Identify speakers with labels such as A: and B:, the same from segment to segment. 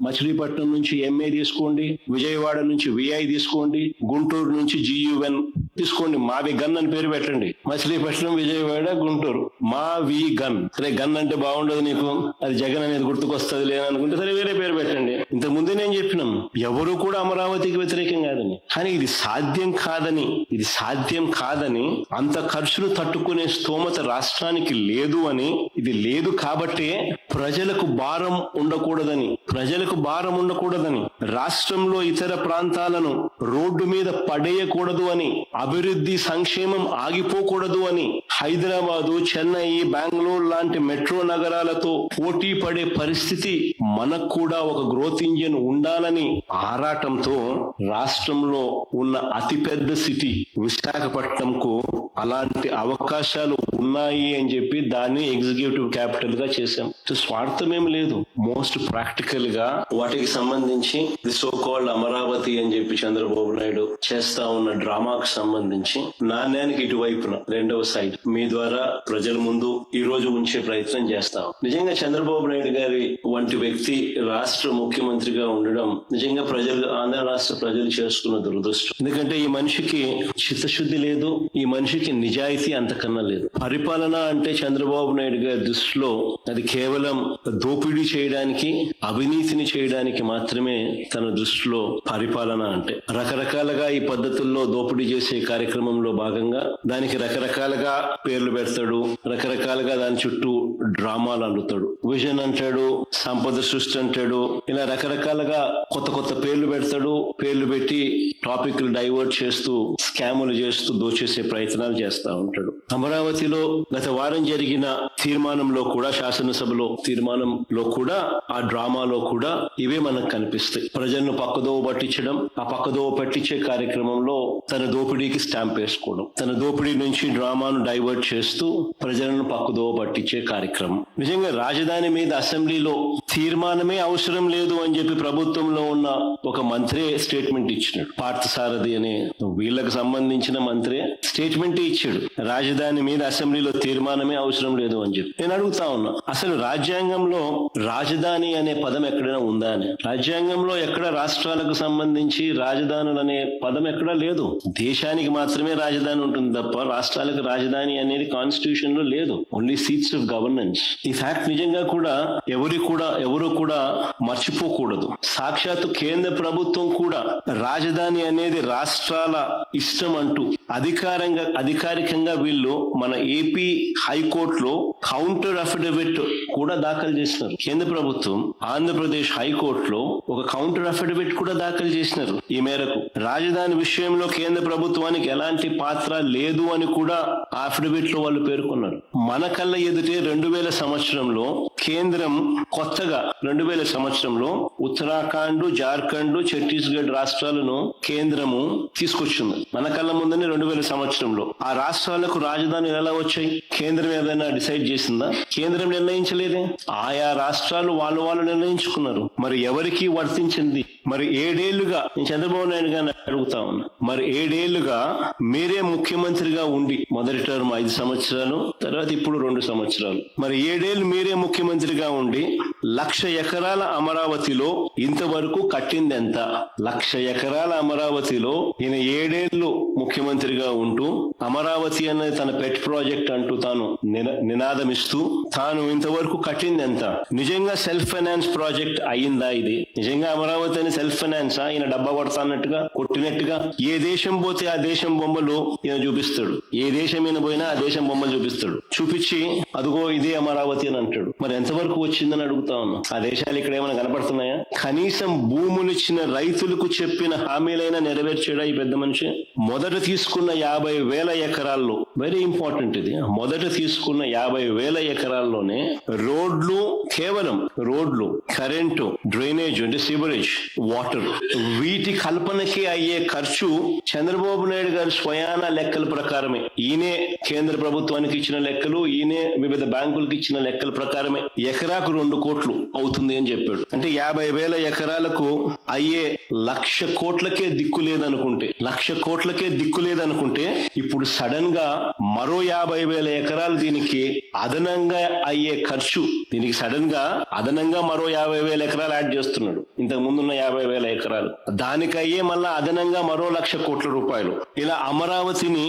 A: మచిలీపట్నం నుంచి ఎంఏ తీసుకోండి, విజయవాడ నుంచి విఐ తీసుకోండి, గుంటూరు నుంచి జియుఎన్ తీసుకోండి, మావి గన్ అని పేరు పెట్టండి. మచిలీపట్నం, విజయవాడ, గుంటూరు, మావి గన్. సరే గన్ అంటే బాగుండదు నీకు, అది జగన్ అనేది గుర్తుకొస్తుంది లేదనుకుంటే సరే వేరే పేరు పెట్టండి. ఇంతకు ముందే నేను చెప్పినాం ఎవరు కూడా అమరావతికి వ్యతిరేకం కాదని, కానీ ఇది సాధ్యం కాదని అంత ఖర్చును తట్టుకునే స్తోమత రాష్ట్రానికి లేదు అని, ఇది లేదు కాబట్టే ప్రజలకు భారం ఉండకూడదని రాష్ట్రంలో ఇతర ప్రాంతాలను రోడ్డు మీద పడేయకూడదు అని, అభివృద్ధి సంక్షేమం ఆగిపోకూడదు అని హైదరాబాదు, చెన్నై, బెంగళూరు లాంటి మెట్రో నగరాలతో పోటీ పడే పరిస్థితి మనకు కూడా ఒక గ్రోత్ ఇంజిన్ ఉండాలని ఆరాటంతో రాష్ట్రంలో ఉన్న అతిపెద్ద సిటీ విశాఖపట్నంకు అలాంటి అవకాశాలు ఉన్నాయి అని చెప్పి దాన్ని ఎగ్జిక్యూటివ్ క్యాపిటల్ గా చేశాం. స్వార్థం ఏం లేదు, మోస్ట్ ప్రాక్టికల్ గా వాటికి సంబంధించి సో కాల్డ్ అమరావతి అని చెప్పి చంద్రబాబు నాయుడు చేస్తా ఉన్న డ్రామాకు సంబంధించి నాణ్యానికి ఇటువైపున రెండవ సైడ్ మీ ద్వారా ప్రజల ముందు ఈ రోజు ఉంచే ప్రయత్నం చేస్తాం. నిజంగా చంద్రబాబు నాయుడు గారి వంటి వ్యక్తి రాష్ట్ర ముఖ్యమంత్రిగా ఉండడం నిజంగా ఆంధ్ర రాష్ట్ర ప్రజలు చేసుకున్న దురదృష్టం. ఎందుకంటే ఈ మనిషికి చిత్తశుద్ధి లేదు, ఈ మనిషికి నిజాయితీ అంతకన్నా లేదు. పరిపాలన అంటే చంద్రబాబు నాయుడు గారి దృష్టిలో అది కేవలం దోపిడీ చేయడానికి, అవినీతిని చేయడానికి మాత్రమే తన దృష్టిలో పరిపాలన అంటే. రకరకాలుగా ఈ పద్ధతుల్లో దోపిడీ చేసే కార్యక్రమంలో భాగంగా దానికి రకరకాలుగా పేర్లు పెడతాడు, రకరకాలుగా దాని చుట్టూ డ్రామాలు అల్లుతాడు. విజన్ అంటాడు, సంపద సృష్టి అంటాడు, ఇలా రకరకాలుగా కొత్త పేర్లు పెడతాడు. పేర్లు పెట్టి టాపిక్లు డైవర్ట్ చేస్తూ, స్కాములు చేస్తూ దోచేసే ప్రయత్నాలు చేస్తా ఉంటాడు. అమరావతిలో గత వారం జరిగిన తీర్మానంలో కూడా, శాసనసభలో తీర్మానంలో కూడా, ఆ డ్రామాలో కూడా ఇవే మనకు కనిపిస్తాయి. ప్రజలను పక్కదోవ పట్టించడం, ఆ పక్కదోవ పట్టించే కార్యక్రమంలో తన దోపిడీకి స్టాంప్ వేసుకోవడం, తన దోపిడీ నుంచి డ్రామాను డైవర్ట్ చేస్తూ ప్రజలను పక్కదోవ పట్టించే కార్యక్రమం. నిజంగా రాజధాని మీద అసెంబ్లీలో తీర్మానమే అవసరం లేదు అని చెప్పి ప్రభుత్వంలో ఉన్న ఒక మంత్రి స్టేట్మెంట్ ఇచ్చినాడు. పార్థసారథి అనే వీళ్ళకి సంబంధించిన మంత్రి స్టేట్మెంట్ ఇచ్చాడు, రాజధాని మీద అసెంబ్లీలో తీర్మానమే అవసరం లేదు అని చెప్పి. నేను అడుగుతా ఉన్నా, అసలు రాజ్యాంగంలో రాజధాని అనే పదం ఎక్కడైనా ఉందా అని? రాజ్యాంగంలో ఎక్కడ రాష్ట్రాలకు సంబంధించి రాజధానులు అనే పదం ఎక్కడా లేదు. దేశానికి మాత్రమే రాజధాని ఉంటుంది తప్ప రాష్ట్రాలకు రాజధాని అనేది కాన్స్టిట్యూషన్ లో లేదు. Only seats of governance. ఈ ఫ్యాక్ట్ నిజంగా కూడా ఎవరు కూడా మర్చిపోకూడదు. సాక్షాత్తు కేంద్ర ప్రభుత్వం కూడా రాజధాని అనేది రాష్ట్రాల ఇష్టం అంటూ అధికారికంగా వీళ్ళు మన ఏపీ హైకోర్టులో కౌంటర్ అఫిడవిట్ కూడా దాఖలు చేసినారు. కేంద్ర ప్రభుత్వం ఆంధ్రప్రదేశ్ హైకోర్టులో ఒక కౌంటర్ అఫిడవిట్ కూడా దాఖలు చేసినారు. ఈ మేరకు రాజధాని విషయంలో కేంద్ర ప్రభుత్వానికి ఎలాంటి పాత్ర లేదు అని కూడా ఆ అఫిడవిట్ లో వాళ్ళు పేర్కొన్నారు. మన కళ్ళ ఎదుటే 2000 సంవత్సరంలో కేంద్రం కొత్తగా 2000 సంవత్సరంలో ఉత్తరాఖండ్, జార్ఖండ్, ఛత్తీస్గఢ్ రాష్ట్రాలను కేంద్రము తీసుకొచ్చింది. మన కళ్ళ ముందని 2000 సంవత్సరంలో ఆ రాష్ట్రాలకు రాజధానులు ఎలా వచ్చాయి? కేంద్రం ఏదైనా డిసైడ్ చేసిందా? కేంద్రం నిర్ణయించలేదే. ఆయా రాష్ట్రాలు వాళ్ళు నిర్ణయించుకున్నారు. మరి ఎవరికి వర్తించింది? మరి 7 ఏళ్లుగా నేను చంద్రబాబు నాయుడు గారిని అడుగుతా ఉన్నా, మరి 7 ఏళ్లుగా మీరే ముఖ్యమంత్రిగా ఉండి, మొదటి టర్మ్ 5 సంవత్సరాలు, తర్వాత ఇప్పుడు 2 సంవత్సరాలు, మరి 7 ఏళ్లు మీరే ముఖ్యమంత్రిగా ఉండి 1,00,000 ఎకరాల అమరావతిలో ఇంతవరకు కట్టింది ఎంత? 1,00,000 ఎకరాల అమరావతిలో ఈయన 7 ఏళ్లు ముఖ్యమంత్రిగా ఉంటూ అమరావతి అనేది తన పెట్ ప్రాజెక్ట్ అంటూ తాను నినాదమిస్తూ తాను ఇంతవరకు కట్టింది ఎంత? నిజంగా సెల్ఫ్ ఫైనాన్స్ ప్రాజెక్ట్ అయ్యిందా ఇది? నిజంగా అమరావతి అని సెల్ఫ్ ఫైనాన్సా? ఈయన డబ్బా కొడతాన్నట్టుగా కొట్టినట్టుగా ఏ దేశం పోతే ఆ దేశం బొమ్మలు ఈయన చూపిస్తాడు. ఏ దేశం ఈయన పోయినా ఆ దేశం బొమ్మలు చూపిస్తాడు. చూపించి అదిగో ఇదే అమరావతి అని అంటాడు. మరి ఎంతవరకు వచ్చిందని అడుగుతా ఉన్నాం. ఆ దేశాలు ఇక్కడ ఏమైనా కనపడుతున్నాయా? కనీసం భూములు ఇచ్చిన రైతులకు చెప్పిన హామీలైనా నెరవేర్చాడా ఈ పెద్ద మనిషి? మొదట తీసుకున్న 50,000 ఎకరాల్లో, వెరీ ఇంపార్టెంట్ ఇది, మొదట తీసుకున్న 50,000 ఎకరాల్లోనే కేవలం రోడ్లు, కరెంటు, డ్రైనేజ్ అంటే సివరేజ్, వాటర్, వీటి కల్పనకి అయ్యే ఖర్చు చంద్రబాబు నాయుడు గారి స్వయాన లెక్కల ప్రకారమే, ఈయనే కేంద్ర ప్రభుత్వానికి ఇచ్చిన లెక్కలు, ఈయనే వివిధ బ్యాంకులకు ఇచ్చిన లెక్కల ప్రకారమే ఎకరాకు 2 కోట్లు అవుతుంది అని చెప్పాడు. అంటే 50,000 ఎకరాలకు అయ్యే 1,00,000 కోట్లకే దిక్కు లేదనుకుంటే ఇప్పుడు సడన్ గా మరో 50,000 ఎకరాలు దీనికి అదనంగా అయ్యే ఖర్చు, దీనికి సడన్ గా అదనంగా మరో 50,000 ఎకరాలు యాడ్ చేస్తున్నాడు ఇంతకు ముందున్న 50,000 ఎకరాలు, దానికయ్యే మళ్ళా అదనంగా మరో 1,00,000 కోట్ల రూపాయలు. ఇలా అమరావతిని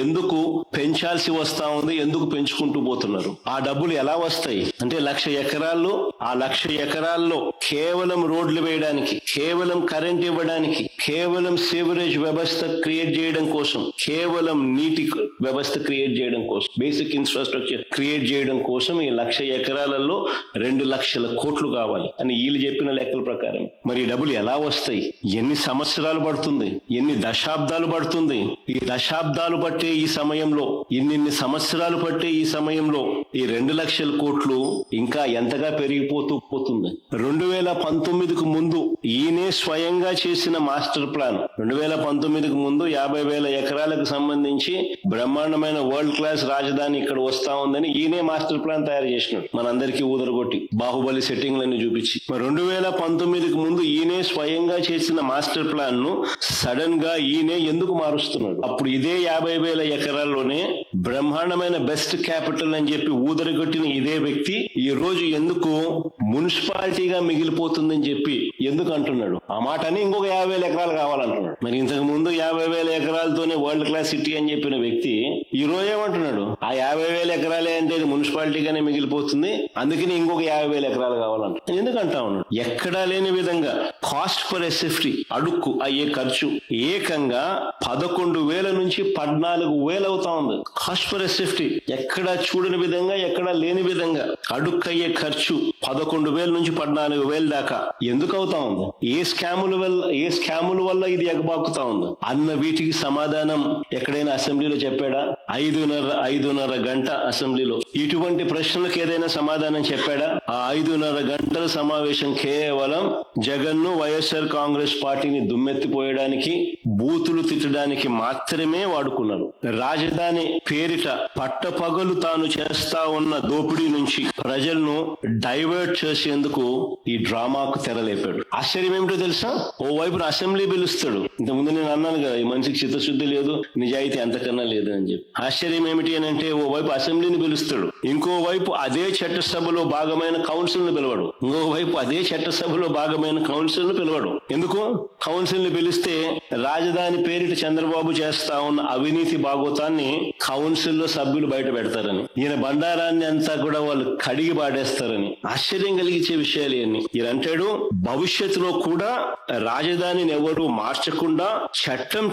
A: ఎందుకు పెంచాల్సి వస్తా ఉంది, ఎందుకు పెంచుకుంటూ పోతున్నారు? ఆ డబ్బులు ఎలా వస్తాయి అంటే 1,00,000 ఎకరాల్లో, ఆ 1,00,000 ఎకరాల్లో కేవలం రోడ్లు వేయడానికి, కేవలం కరెంట్ ఇవ్వడానికి, కేవలం సేవరేజ్ వ్యవస్థ క్రియేట్ చేయడం కోసం, కేవలం నీటి వ్యవస్థ క్రియేట్ చేయడం కోసం, బేసిక్ ఇన్ఫ్రాస్ట్రక్చర్ క్రియేట్ చేయడం కోసం ఈ 1,00,000 ఎకరాలలో 2,00,000 కోట్లు కావాలి అని వీళ్ళు చెప్పిన లెక్కల ప్రకారం. మరి డబ్బులు ఎలా వస్తాయి? ఎన్ని సంవత్సరాలు పడుతుంది? ఎన్ని దశాబ్దాలు పడుతుంది? ఈ దశాబ్దాలు పట్టే ఈ సమయంలో, ఇన్ని సంవత్సరాలు పట్టే ఈ సమయంలో ఈ 2,00,000 కోట్లు ఇంకా ఎంతగా పెరిగిపోతూ పోతుంది. 2019కు ముందు ఈయనే స్వయంగా చేసిన మాస్టర్ ప్లాన్, 2019కు ముందు 50,000 ఎకరాలకు సంబంధించి బ్రహ్మాండమైన వరల్డ్ క్లాస్ రాజధాని ఇక్కడ వస్తా ఉందని ఈయనే మాస్టర్ ప్లాన్ తయారు చేసినాడు, మనందరికీ ఊదరగొట్టి బాహుబలి సెట్టింగ్లన్నీ చూపించి. 2019కు ముందు ఈయనే స్వయంగా చేసిన మాస్టర్ ప్లాన్ ను సడన్ గా ఈయనే ఎందుకు మారుస్తున్నాడు? అప్పుడు ఇదే 50,000 ఎకరాల్లోనే బ్రహ్మాండమైన బెస్ట్ క్యాపిటల్ అని చెప్పి ఊదరగొట్టిన ఇదే వ్యక్తి ఈ రోజు ఎందుకు మున్సిపాలిటీగా మిగిలిపోతుందని చెప్పి ఎందుకు అంటున్నాడు? ఆ మాట అని ఇంకొక 50,000 ఎకరాలు కావాలంటున్నాడు. మరి ఇంతకు ముందు 50,000 ఎకరాలతోనే వరల్డ్ క్లాస్ సిటీ అని చెప్పిన వ్యక్తి ఈ రోజు ఏమంటున్నాడు? ఆ 50,000 ఎకరాలే అంటే మున్సిపాలిటీగానే మిగిలిపోతుంది, అందుకని ఇంకొక 50,000 ఎకరాలు కావాలంట. ఎందుకంటా ఉన్నాడు? ఎక్కడా లేని విధంగా కాస్ట్ పర్ ఎస్ఎఫ్టీ, అడుక్కు అయ్యే ఖర్చు ఏకంగా 11,000 నుంచి 14,000 అవుతా ఉంది. కాస్ట్ పర్ ఎస్ఎఫ్టీ ఎక్కడా చూడని విధంగా, ఎక్కడా లేని విధంగా అడుక్కు అయ్యే ఖర్చు 11,000 నుంచి 14,000 దాకా ఎందుకు అవుతా ఉంది? ఏ స్కాముల వల్ల ఇది ఎగబాకుతా ఉంది అన్న వీటికి సమాధానం ఎక్కడైనా అసెంబ్లీలో చెప్పాడా? 5.5 గంట అసెంబ్లీలో ఇటువంటి ప్రశ్నలకు ఏదైనా సమాధానం చెప్పాడా? ఆ 5.5 గంటల సమావేశం కేవలం జగన్ ను, వైఎస్ఆర్ కాంగ్రెస్ పార్టీని దుమ్మెత్తిపోయడానికి, బూతులు తిట్టడానికి మాత్రమే వాడుకున్నారు. రాజధాని పేరిట పట్టపగలు తాను చేస్తా ఉన్న దోపిడీ నుంచి ప్రజలను డైవర్ట్ చేసేందుకు ఈ డ్రామాకు తెరలేపాడు. ఆశ్చర్యం ఏమిటో తెలుసా? ఓవైపు అసెంబ్లీ పిలుస్తాడు. ఇంతకుముందు నేను అన్నాను కదా, ఈ మనిషికి చిత్తశుద్ధి లేదు, నిజాయితీ అంతకన్నా లేదు అని చెప్పి. ఆశ్చర్యం ఏమిటి అని అంటే, ఓవైపు అసెంబ్లీని పిలుస్తాడు, ఇంకోవైపు అదే చట్టసభలో భాగమైన కౌన్సిల్ ను పిలవడు, ఇంకోవైపు అదే చట్టసభలో భాగమైన కౌన్సిల్ ను పిలవడు. ఎందుకు? కౌన్సిల్ ని పిలిస్తే రాజధాని పేరిట చంద్రబాబు చేస్తా ఉన్న అవినీతి భాగోతాన్ని కౌన్సిల్ లో సభ్యులు బయట పెడతారని, ఈయన బండారాన్ని అంతా కూడా వాళ్ళు కడిగి పాడేస్తారని ఆశ్చర్యం కలిగించే విషయాలు ఇవన్నీ. ఈయన అంటాడు, భవిష్యత్తులో కూడా రాజధానిని ఎవరు మార్చకుండా చట్టం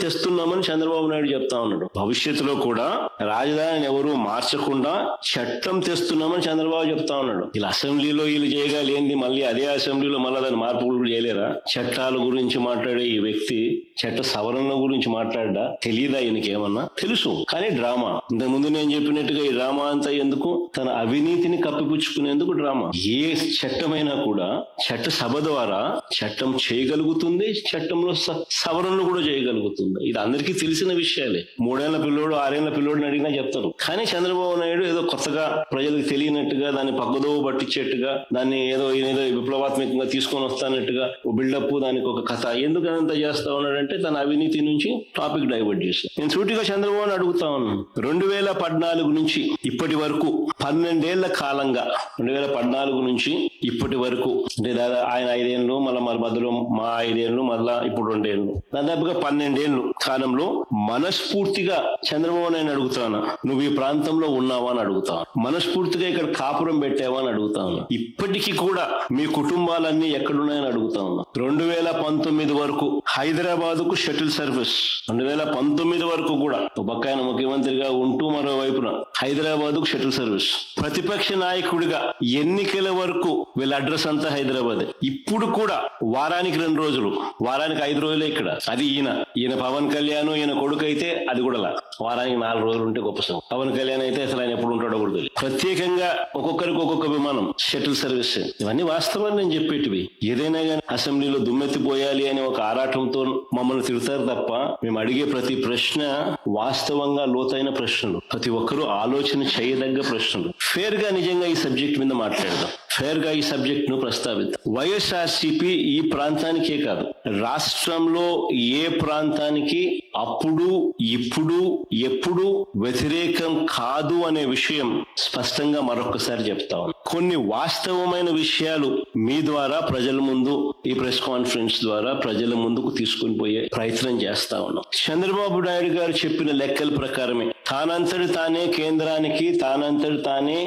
A: తెస్తున్నామని చంద్రబాబు నాయుడు చెప్తా ఉన్నాడు. భవిష్యత్తులో కూడా రాజధానిని ఎవరు మార్చకుండా చట్టం తెస్తున్నామని చంద్రబాబు చెప్తా ఉన్నాడు. ఇలా అసెంబ్లీలో వీళ్ళు చేయగలిగింది మళ్ళీ అదే అసెంబ్లీలో మళ్ళీ దాని మార్పులు కూడా చేయలేరా? చట్టాల గురించి మాట్లాడే ఈ వ్యక్తి చట్ట సవరణ గురించి మాట్లాడా? తెలియదా? ఈయనకి ఏమన్నా తెలుసు, కానీ డ్రామా. ఇంతకుముందు నేను చెప్పినట్టుగా ఈ డ్రామా అంతా ఎందుకు? తన అవినీతిని కప్పిపుచ్చుకునేందుకు డ్రామా. ఏ చట్టమైనా కూడా చట్ట సభ ద్వారా చట్టం చేయగలుగుతుంది, చట్టంలో సవరణలు కూడా చేయగలుగుతుంది. ఇది అందరికీ తెలిసిన విషయాలే. 3 ఏళ్ల పిల్లోడు 6 ఏళ్ల పిల్లోడిని అడిగినా చెప్తారు. కానీ చంద్రబాబు నాయుడు ఏదో కొత్తగా ప్రజలకు తెలియనట్టుగా, దాన్ని పక్కదోవ పట్టించేట్టుగా, దాన్ని ఏదో విప్లవాత్మకంగా తీసుకొని వస్తానట్టుగా ఓ బిల్డప్, దానికి ఒక కథ, ఎందుకు అంతా చేస్తా ఉన్నాడంటే తన అవినీతి నుంచి టాపిక్ డైవర్ట్ చేసి. నేను సూటిగా చంద్రబాబుని అడుగుతా ఉన్నాను, 2014 నుంచి ఇప్పటి వరకు 12 ఏళ్ల కాలంగా, 2014 నుంచి ఇప్పటి వరకు అంటే దాదాపు ఆయన 5 ఏళ్ళు, మళ్ళీ మధ్యలో మా 5 ఏళ్ళు, మళ్ళా ఇప్పుడు 2 ఏళ్ళు, దాదాపుగా 12 ఏళ్ళు కాలంలో మనస్ఫూర్తిగా చంద్రబాబు నాయుడు అడుగుతాను, నువ్వు ఈ ప్రాంతంలో ఉన్నావా అని అడుగుతాను, మనస్ఫూర్తిగా ఇక్కడ కాపురం పెట్టావా అని అడుగుతాను. ఇప్పటికీ కూడా మీ కుటుంబాలన్నీ ఎక్కడున్నాయని అడుగుతా ఉన్నా. 2019 వరకు హైదరాబాద్ కు షటిల్ సర్వీస్, 2019 వరకు కూడా ఒక పక్కన ముఖ్యమంత్రిగా ఉంటూ మరోవైపున హైదరాబాద్ కు షటిల్ సర్వీస్. ప్రతిపక్ష నాయకుడిగా ఎన్నికల వరకు వీళ్ళ అడ్రస్ అంతా హైదరాబాద్. ఇప్పుడు కూడా వారానికి 2 రోజులు, వారానికి 5 రోజులే ఇక్కడ. అది ఈయన పవన్ కళ్యాణ్, ఈయన కొడుకు అయితే అది కూడా వారానికి 4 రోజులు ఉంటే గొప్ప సంగతి. పవన్ కళ్యాణ్ అయితే అసలు ఆయన ఎప్పుడు ఉంటాడో కూడా తెలియదు. ప్రత్యేకంగా ఒక్కొక్కరికి ఒక్కొక్క విమానం, షటిల్ సర్వీస్. ఇవన్నీ వాస్తవాలు నేను చెప్పేటివి. ఏదైనా కానీ అసెంబ్లీలో దుమ్మెత్తిపోయాలి అని ఒక ఆరాటంతో మమ్మల్ని తిడతారు తప్ప, మేము అడిగే ప్రతి ప్రశ్న వాస్తవంగా లోతైన ప్రశ్నలు, ప్రతి ఒక్కరూ ఆలోచన చేయదగ్గ ప్రశ్నలు. ఫేర్ గా నిజంగా ఈ సబ్జెక్ట్ మీద మాట్లాడదాం. ఫేర్ గా ఈ సబ్జెక్ట్ ను ప్రస్తావిద్దాం. వైఎస్ఆర్సీపీ ఈ ప్రాంతానికే కాదు, రాష్ట్రంలో ఏ ప్రాంతానికి అప్పుడు ఇప్పుడు ఎప్పుడు వ్యతిరేకం కాదు అనే విషయం స్పష్టంగా మరొకసారి చెప్తా ఉన్నాం. కొన్ని వాస్తవమైన విషయాలు మీ ద్వారా ప్రజల ముందు, ఈ ప్రెస్ కాన్ఫరెన్స్ ద్వారా ప్రజల ముందుకు తీసుకుని పోయే ప్రయత్నం చేస్తా ఉన్నాం. చంద్రబాబు నాయుడు గారు చెప్పిన లెక్కల ప్రకారమే, తానంతటి తానే కేంద్రానికి, తానంతటి తానే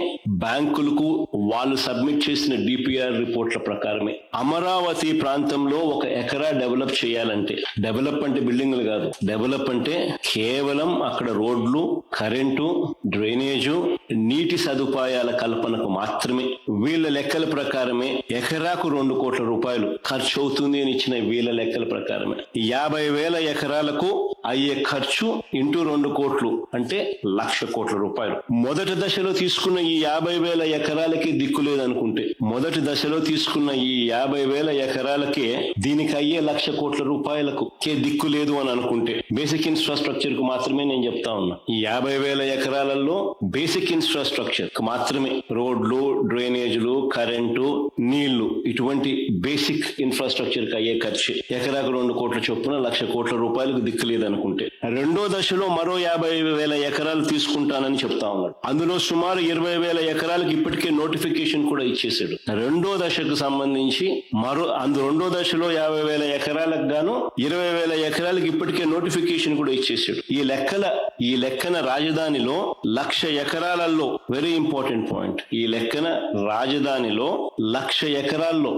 A: బ్యాంకులకు వాళ్ళు సబ్మిట్ చేసిన డిపిఆర్ రిపోర్ట్ల ప్రకారమే అమరావతి ప్రాంతంలో 1 ఎకరా డెవలప్ చేయాలంటే, డెవలప్ అంటే బిల్డింగ్లు కాదు, డెవలప్ అంటే కేవలం అక్కడ రోడ్లు, కరెంటు, డ్రైనేజు, నీటి సదుపాయాల కల్పనకు మాత్రమే వీళ్ళ లెక్కల ప్రకారమే ఎకరాకు 2 కోట్ల రూపాయలు ఖర్చు అవుతుంది అని ఇచ్చిన వీళ్ళ లెక్కల ప్రకారమే 50,000 ఎకరాలకు అయ్యే ఖర్చు ఇంటూ 2 కోట్లు అంటే 1,00,000 కోట్ల రూపాయలు. మొదటి దశలో తీసుకున్న ఈ 50,000 ఎకరాలకి దిక్కు లేదనుకుంటే, మొదటి దశలో తీసుకున్న ఈ 50,000 ఎకరాలకే దీనికి అయ్యే 1,00,000 కోట్ల రూపాయలకు దిక్కు లేదు అని అనుకుంటే, బేసిక్ ఇన్ఫ్రాస్ట్రక్చర్ కు మాత్రమే నేను చెప్తా ఉన్నా, ఈ 50,000 ఎకరాలలో బేసిక్ ఇన్ఫ్రాస్ట్రక్చర్ కు మాత్రమే రోడ్లు, డ్రైనేజీలు, కరెంటు, నీళ్లు, ఇటువంటి బేసిక్ ఇన్ఫ్రాస్ట్రక్చర్ కి అయ్యే ఖర్చు ఎకరాకు 2 కోట్ల చొప్పున 1,00,000 కోట్ల రూపాయలకు దిక్కు లేదనుకుంటే, రెండో దశలో మరో 50,000 ఎకరాలు తీసుకుంటానని చెప్తా ఉన్నాడు. అందులో సుమారు 20,000 ఎకరాలకు ఇప్పటికే నోటిఫికేషన్ కూడా ఇచ్చేసాడు. రెండో దశకు సంబంధించి రెండో దశలో 50,000 ఎకరాలకు గాను 20,000 ఎకరాలకు ఇప్పటికే నోటిఫికేషన్ కూడా ఇచ్చేసాడు. ఈ లెక్కన రాజధానిలో 1,00,000 ఎకరాలలో, వెరీ ఇంపార్టెంట్ పాయింట్, ఈ లెక్కన రాజధానిలో 1,00,000 ఎకరాల్లో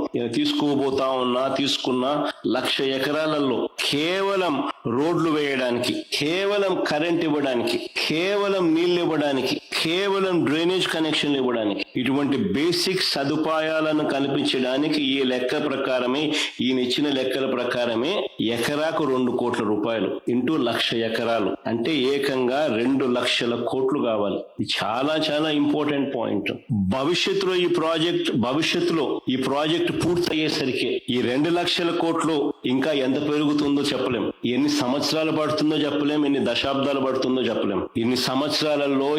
A: తీసుకున్న 1,00,000 ఎకరాలలో కేవలం రోడ్లు వేయడానికి, కేవలం కరెంట్ ఇవ్వడానికి, కేవలం నీళ్లు ఇవ్వడానికి, కేవలం డ్రైనేజ్ కనెక్షన్లు ఇవ్వడానికి, ఇటువంటి బేసిక్ సదుపాయాలను కల్పించడానికి ఈ లెక్క ప్రకారమే, ఈయన ఇచ్చిన లెక్కల ప్రకారమే ఎకరాకు 2 కోట్ల రూపాయలు ఇంటూ 1,00,000 ఎకరాలు అంటే ఏకంగా 2,00,000 కోట్లు కావాలి. ఇది చాలా చాలా ఇంపార్టెంట్ పాయింట్. భవిష్యత్తులో ఈ ప్రాజెక్ట్ పూర్తయ్యేసరికి ఈ 2,00,000 కోట్లు ఇంకా ఎంత పెరుగుతుందో చెప్పలేం, ఎన్ని సంవత్సరాలు పడుతుందో చెప్పలేం, ఎన్ని దశాబ్దాలు పడుతుందో చెప్పలేం. ఇన్ని సంవత్సరాలలో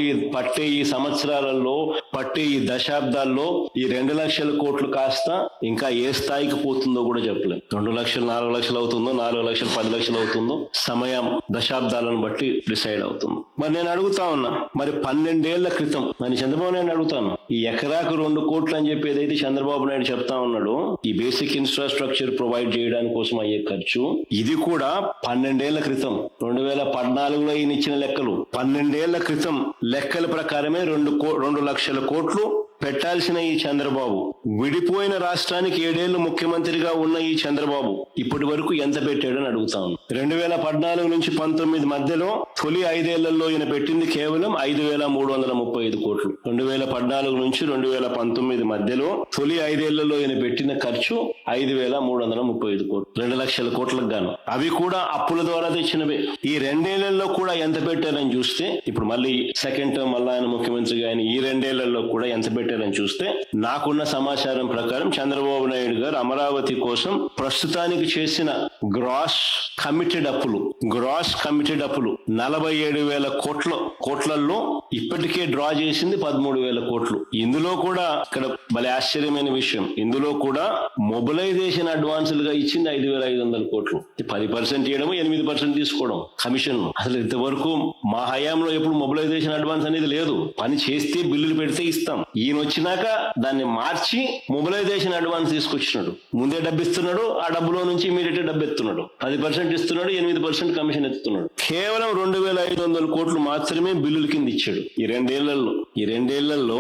A: పట్టే ఈ దశాబ్దాల్లో ఈ 2,00,000 కోట్లు కాస్త ఇంకా ఏ స్థాయికి పోతుందో కూడా చెప్పలేం. 2 లక్షలు 4 లక్షలు అవుతుందో, 4 లక్షలు 10 లక్షలు అవుతుందో, సమయం దశాబ్దాలను బట్టి డిసైడ్ అవుతుంది. మరి నేను అడుగుతా ఉన్నా, మరి 12 ఏళ్ల క్రితం నేను చంద్రబాబు నాయుడు అడుగుతాను, ఈ ఎకరాకు 2 కోట్లు అని చెప్పి ఏదైతే చంద్రబాబు నాయుడు చెప్తా ఉన్నాడు, ఈ బేసిక్ ఇన్ఫ్రాస్ట్రక్చర్ ప్రొవైడ్ చేయడానికి కోసం అయ్యే ఖర్చు, ఇది కూడా 12 ఏళ్ల క్రితం 2014లో ఈయన ఇచ్చిన లెక్కలు, 12 ఏళ్ల క్రితం లెక్కల ప్రకారమే 2 లక్షల కోట్లు పెట్టాల్సిన ఈ చంద్రబాబు, విడిపోయిన రాష్ట్రానికి 7 ఏళ్లు ముఖ్యమంత్రిగా ఉన్న ఈ చంద్రబాబు ఇప్పటి వరకు ఎంత పెట్టాడని అడుగుతాను. 2014 నుంచి 19 మధ్యలో తొలి 5 ఏళ్లలో ఈయన పెట్టింది కేవలం 5,335 కోట్లు. 2014 నుంచి 2019 మధ్యలో తొలి 5 ఏళ్లలో ఈయన పెట్టిన ఖర్చు 5,335 కోట్లు, 2 లక్షల కోట్లకు గాను. అవి కూడా అప్పుల ద్వారా తెచ్చినవే. ఈ 2 ఏళ్లలో కూడా ఎంత పెట్టారని చూస్తే, ఇప్పుడు మళ్ళీ సెకండ్ టర్మ్ మళ్ళీ ఆయన ముఖ్యమంత్రిగా ఆయన ఈ 2 ఏళ్లలో కూడా ఎంత పెట్టారని చూస్తే, నాకున్న సమాచారం ప్రకారం చంద్రబాబు నాయుడు గారు అమరావతి కోసం ప్రస్తుతానికి చేసిన గ్రాస్ కమిటెడ్ అప్పులు 47,000 కోట్లలో ఇప్పటికే డ్రా చేసింది 13,000 కోట్లు. ఇందులో కూడా ఇక్కడ భలే ఆశ్చర్యమైన విషయం, ఇందులో కూడా మొబిలైజేషన్ అడ్వాన్సులుగా ఇచ్చింది 5,500 కోట్లు. 10% ఇవ్వడం, 8% తీసుకోవడం కమిషన్. అసలు ఇంతవరకు మా హయాంలో ఎప్పుడు మొబిలైజేషన్ అడ్వాన్స్ అనేది లేదు. పని చేస్తే బిల్లులు పెడితే ఇస్తాం. ఈయన వచ్చినాక దాన్ని మార్చి మొబిలైజేషన్ అడ్వాన్స్ తీసుకొచ్చినాడు. ముందే డబ్బు ఇస్తున్నాడు, ఆ డబ్బులో నుంచి ఇమీడియట్ డబ్బు ఎత్తున్నాడు, 10% ఇస్తున్నాడు, 8% కమిషన్ ఎత్తున్నాడు. కేవలం 2,500 కోట్లు మాత్రమే బిల్లుల కింద ఇచ్చాడు ఈ 2 ఏళ్లలో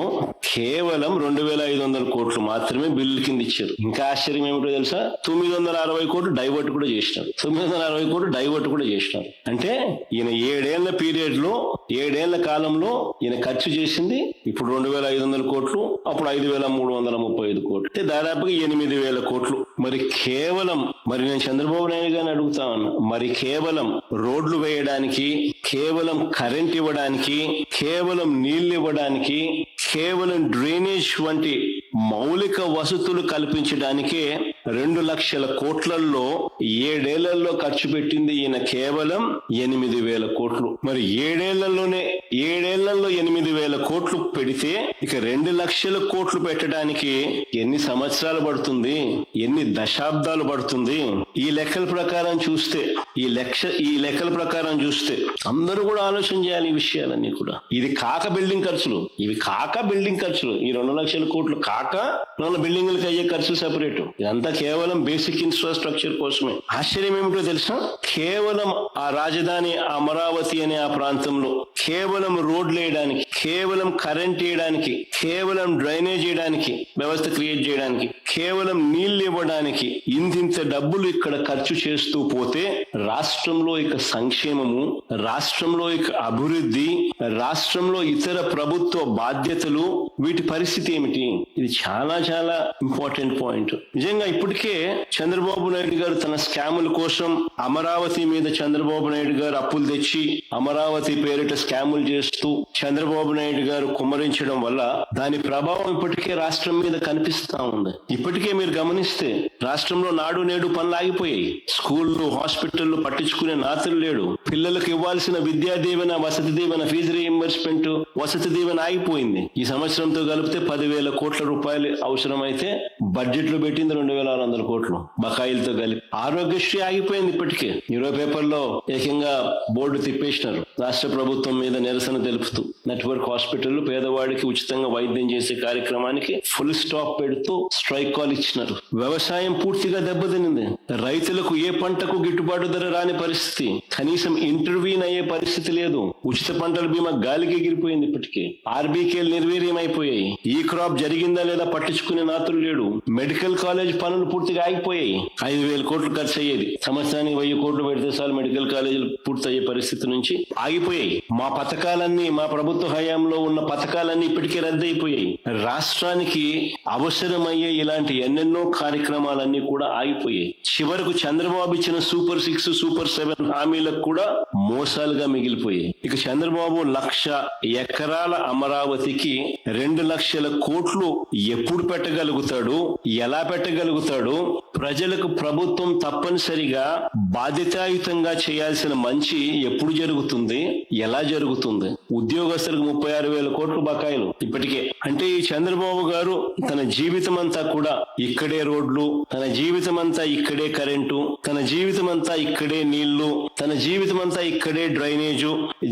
A: కేవలం 2,500 కోట్లు మాత్రమే బిల్లుల కింద ఇచ్చారు. ఇంకా ఆశ్చర్యం ఏమిటో తెలుసా, 960 కోట్లు డైవర్ట్ కూడా చేసినారు. 960 కోట్లు డైవర్ట్ కూడా చేసినారు. అంటే ఈయన 7 ఏళ్ల పీరియడ్ లో, 7 ఏళ్ల కాలంలో ఈయన ఖర్చు చేసింది ఇప్పుడు 2,500 కోట్లు, అప్పుడు 5,335 కోట్లు, అంటే దాదాపుగా 8,000 కోట్లు. మరి నేను చంద్రబాబు నాయుడు గారిని అడుగుతా ఉన్నా, మరి కేవలం రోడ్లు వేయడానికి, కేవలం కరెంట్ ఇవ్వడానికి, కేవలం నీళ్లు ఇవ్వడానికి, కేవలం డ్రైనేజ్ వంటి మౌలిక వసతులు కల్పించడానికే 2 లక్షల కోట్లలో 7 ఏళ్లలో ఖర్చు పెట్టింది ఈయన కేవలం 8,000 కోట్లు. మరి 7 ఏళ్లలో 8,000 కోట్లు పెడితే ఇక 2 లక్షల కోట్లు పెట్టడానికి ఎన్ని సంవత్సరాలు పడుతుంది, ఎన్ని దశాబ్దాలు పడుతుంది? ఈ లెక్కల ప్రకారం చూస్తే అందరూ కూడా ఆలోచన చేయాలి ఈ విషయాలన్నీ కూడా. ఇది కాక బిల్డింగ్ ఖర్చులు, ఈ 2 లక్షల కోట్లు కాక మన బిల్డింగ్లకు అయ్యే ఖర్చులు సెపరేట్. ఇదంతా కేవలం బేసిక్ ఇన్ఫ్రాస్ట్రక్చర్ కోసమే. ఆశ్చర్యం ఏమిటో తెలుసా, కేవలం ఆ రాజధాని అమరావతి అనే ఆ ప్రాంతంలో కేవలం రోడ్లు వేయడానికి, కేవలం కరెంట్ వేయడానికి, కేవలం డ్రైనేజ్ చేయడానికి, వ్యవస్థ క్రియేట్ చేయడానికి, కేవలం నీళ్లు ఇవ్వడానికి ఇంతింత డబ్బులు ఇక్కడ ఖర్చు చేస్తూ పోతే రాష్ట్రంలో ఇక సంక్షేమము, రాష్ట్రంలో ఇక అభివృద్ధి, రాష్ట్రంలో ఇతర ప్రభుత్వ బాధ్యతలు, వీటి పరిస్థితి ఏమిటి? ఇది చాలా చాలా ఇంపార్టెంట్ పాయింట్. నిజంగా ఇప్పటికే చంద్రబాబు నాయుడు గారు తన స్కాముల కోసం అమరావతి మీద చంద్రబాబు నాయుడు గారు అప్పులు తెచ్చి అమరావతి పేరిట స్కాములు చేస్తూ చంద్రబాబు నాయుడు గారు కుమ్మరించడం వల్ల దాని ప్రభావం ఇప్పటికే రాష్ట్రం మీద కనిపిస్తా ఉంది. ఇప్పటికే మీరు గమనిస్తే రాష్ట్రంలో నాడు నేడు పనులు ఆగిపోయాయి. స్కూళ్లు, హాస్పిటళ్లు పట్టించుకునే నాతులు లేడు. పిల్లలకు ఇవ్వాల్సిన విద్యా దీవెన, వసతి దీవెన, ఫీజు రీయింబర్స్మెంట్, వసతి దీవెన ఆగిపోయింది. ఈ సంవత్సరంతో కలిపితే 10,000 కోట్ల రూపాయలు అవసరమైతే బడ్జెట్ లో పెట్టింది 2,600 కోట్లు బకాయిలతో కలిపి. ఆరోగ్యశ్రీ ఆగిపోయింది. ఇప్పటికే 20 పేపర్లో ఏకంగా బోర్డు తిప్పేసినారు రాష్ట్ర ప్రభుత్వం మీద నిరసన తెలుపుతూ. నెట్వర్క్ హాస్పిటల్ పేదవాడికి ఉచితంగా వైద్యం చేసే కార్యక్రమానికి ఫుల్ స్టాప్ పెడుతూ స్ట్రైక్ కాల్ ఇచ్చినారు. వ్యవసాయం పూర్తిగా దెబ్బతినింది. రైతులకు ఏ పంటకు గిట్టుబాటు ధర రాని పరిస్థితి, కనీసం ఇంటర్వ్యూన్ అయ్యే పరిస్థితి లేదు. ఉచిత పంటల బీమా గాలికి ఎగిరిపోయింది. ఇప్పటికే ఆర్బీకేలు నిర్వీర్యం అయిపోయాయి. ఈ క్రాప్ జరిగిందా లేదా పట్టించుకునే నాతులు లేడు. మెడికల్ కాలేజ్ పనులు పూర్తిగా ఆగిపోయాయి. 5,000 కోట్లు ఖర్చు అయ్యేది, సంవత్సరానికి 1,000 కోట్లు పెడితే చాలు మెడికల్ కాలేజీలు పూర్తయ్యే పరిస్థితి నుంచి ఆగిపోయాయి. మా ప్రభుత్వ హయాంలో ఉన్న పథకాలన్నీ ఇప్పటికే రద్దయిపోయాయి. రాష్ట్రానికి అవసరమయ్యే ఇలాంటి ఎన్నెన్నో కార్యక్రమాలన్నీ కూడా ఆగిపోయాయి. చివరకు చంద్రబాబు ఇచ్చిన సూపర్ 6, సూపర్ 7 హామీలకు కూడా మోసాలుగా మిగిలిపోయాయి. ఇక చంద్రబాబు 1,00,000 ఎకరాల అమరావతికి 2 లక్షల కోట్లు ఎప్పుడు పెట్టగలుగుతాడు, ఎలా పెట్టగలుగుతాడు? ప్రజలకు ప్రభుత్వం తప్పనిసరిగా బాధ్యతాయుతంగా చేయాల్సిన మంచి ఎప్పుడు జరుగుతుంది, ఎలా జరుగుతుంది? ఉద్యోగస్తులకు 36,000 కోట్లు బకాయిలు ఇప్పటికే. అంటే ఈ చంద్రబాబు గారు తన జీవితం అంతా కూడా ఇక్కడే రోడ్లు, తన జీవితం అంతా ఇక్కడే కరెంటు, తన జీవితం అంతా ఇక్కడే నీళ్లు, తన జీవితం అంతా ఇక్కడే డ్రైనేజు,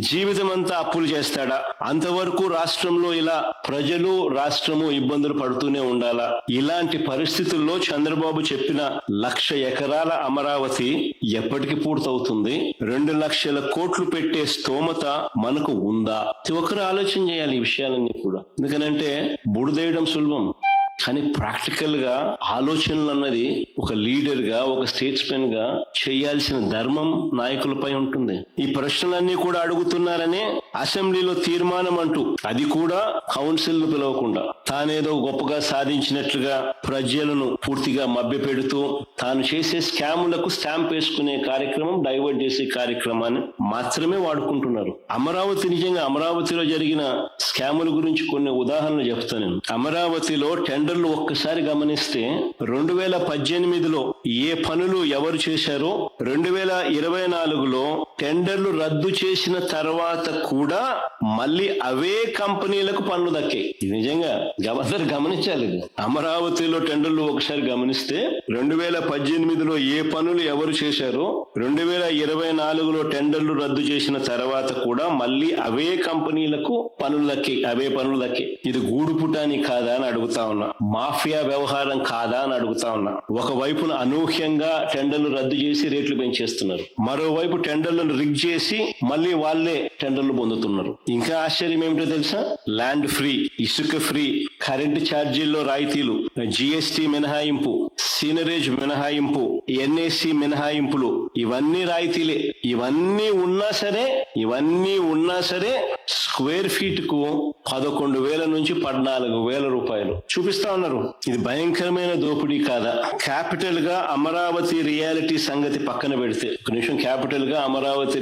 A: జీవితం అంతా అప్పులు చేస్తాడా? అంతవరకు రాష్ట్రంలో ఇలా ప్రజలు, రాష్ట్రము ఇబ్బందులు పడుతూనే ఉండాలా? ఇలాంటి పరిస్థితుల్లో చంద్రబాబు చెప్పిన 1,00,000 ఎకరాల అమరావతి ఎప్పటికి పూర్తవుతుంది? 2 లక్షల కోట్లు పెట్టే స్తోమత మనకు ఉందా? ఒకరు ఆలోచన చేయాలి ఈ విషయాలన్నీ కూడా. ఎందుకనంటే బుడిదేయడం సులభం, కానీ ప్రాక్టికల్ గా ఆలోచనలు అన్నది ఒక లీడర్ గా, ఒక స్టేట్స్మెన్ గా చేయాల్సిన ధర్మం నాయకులపై ఉంటుంది. ఈ ప్రశ్నలన్నీ కూడా అడుగుతున్నారనే అసెంబ్లీలో తీర్మానం అంటూ, అది కూడా కౌన్సిల్ ను పిలవకుండా తానేదో గొప్పగా సాధించినట్లుగా ప్రజలను పూర్తిగా మభ్యపెడుతూ తాను చేసే స్కాములకు స్టాంప్ వేసుకునే కార్యక్రమం, డైవర్ట్ చేసే కార్యక్రమాన్ని మాత్రమే వాడుకుంటున్నారు. అమరావతిలో జరిగిన స్కాముల గురించి కొన్ని ఉదాహరణలు చెప్తాను నేను. అమరావతిలో టెండర్లు ఒక్కసారి గమనిస్తే 2018లో ఏ పనులు ఎవరు చేశారో 2024లో టెండర్లు రద్దు చేసిన తర్వాత కూడా మళ్ళీ అవే కంపెనీలకు పనులు దక్కాయి. ఇది నిజంగా గమనించాలి. అమరావతిలో టెండర్లు ఒకసారి గమనిస్తే 2018లో ఏ పనులు ఎవరు చేశారో 2024లో టెండర్లు రద్దు చేసిన తర్వాత కూడా మళ్ళీ అవే కంపెనీలకు పనులు దక్కాయి. ఇది గూడుపుటాని కాదా అని అడుగుతా ఉన్నా. మాఫియా వ్యవహారం కాదా అని అడుగుతా ఉన్నా. ఒకవైపున అనూహ్యంగా టెండర్లు రద్దు చేసి రేట్లు పెంచేస్తున్నారు, మరోవైపు టెండర్లను రిగ్ చేసి మళ్ళీ వాళ్ళే టెండర్లు పొందుతున్నారు. ఇంకా ఆశ్చర్యం ఏమిటో తెలుసా? ల్యాండ్ ఫ్రీ, ఇసుక ఫ్రీ, కరెంటు ఛార్జీల్లో రాయితీలు, జిఎస్టీ మినహాయింపు, సీనరేజ్ మినహాయింపు, ఎన్ఏసి మినహాయింపులు, ఇవన్నీ రాయితీలే. ఇవన్నీ ఉన్నా సరే స్క్వేర్ ఫీట్ కు 11,000 నుంచి 14,000 రూపాయలు చూపిస్తా ఉన్నారు. ఇది భయంకరమైన దోపిడీ కాదా? క్యాపిటల్ గా అమరావతి రియాలిటీ సంగతి పక్కన పెడితే, ఒక నిమిషం, క్యాపిటల్ గా అమరావతి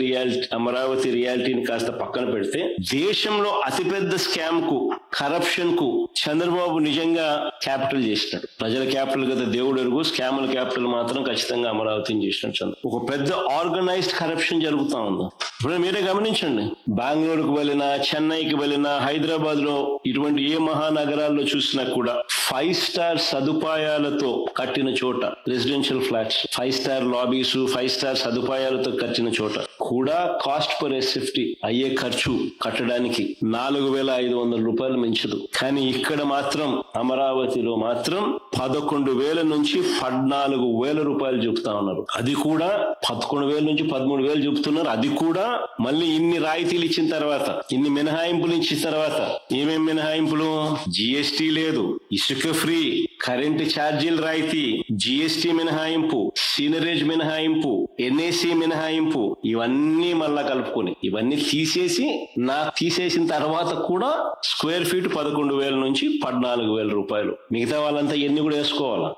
A: రియాలిటీని కాస్త పక్కన పెడితే, దేశంలో అతిపెద్ద స్కామ్ కు, కరప్షన్ కు చంద్రబాబు నిజంగా క్యాపిటల్ చేసినాడు. ప్రజల క్యాపిటల్ కదా దేవుడు ఎరుగు, స్కాముల క్యాపిటల్ మాత్రం ఖచ్చితంగా అమరావతిని చేసినాడు. ఒక పెద్ద ఆర్గనైజ్డ్ కరప్షన్ జరుగుతా ఉంది. ఇప్పుడు మీరే గమనించండి, బెంగళూరుకు వెళ్ళినా, చెన్నైకి వెళ్ళినా, హైదరాబాద్ లో ఇటువంటి ఏ మహానగరాల్లో చూసినా కూడా 5 స్టార్ సదుపాయాలతో కట్టిన చోట, residential flats, 5 star lobbies, 5 star సదుపాయాలతో కట్టిన చోట కూడా కాస్ట్ పర్ ఎస్ఎఫ్టీ అయ్యే ఖర్చు కట్టడానికి 4,500 రూపాయలు మించదు. కానీ ఇక్కడ మాత్రం, అమరావతిలో మాత్రం 11,000 నుంచి 14,000 రూపాయలు చూపుతా ఉన్నారు. అది కూడా 11,000 నుంచి 13,000 చూపుతున్నారు. అది కూడా మళ్ళీ ఇన్ని రాయితీలు ఇచ్చిన తర్వాత, ఇన్ని మినహాయింపులు ఇచ్చిన తర్వాత. ఏమేం మినహాయింపులు? జిఎస్టీ లేదు, ఇసుక ఫ్రీ, కరెంటు ఛార్జీలు రాయితీ, జిఎస్టీ మినహాయింపు, సీనరేజ్ మినహాయింపు, ఎన్ఏసి మినహాయింపు, ఇవన్నీ మళ్ళా కలుపుకొని ఇవన్నీ తీసేసిన తర్వాత కూడా స్క్వేర్ ఫీట్ 11,000 నుంచి 14,000 రూపాయలు. మిగతా వాళ్ళంతా ఎన్ని కూడా వేసుకోవాలా?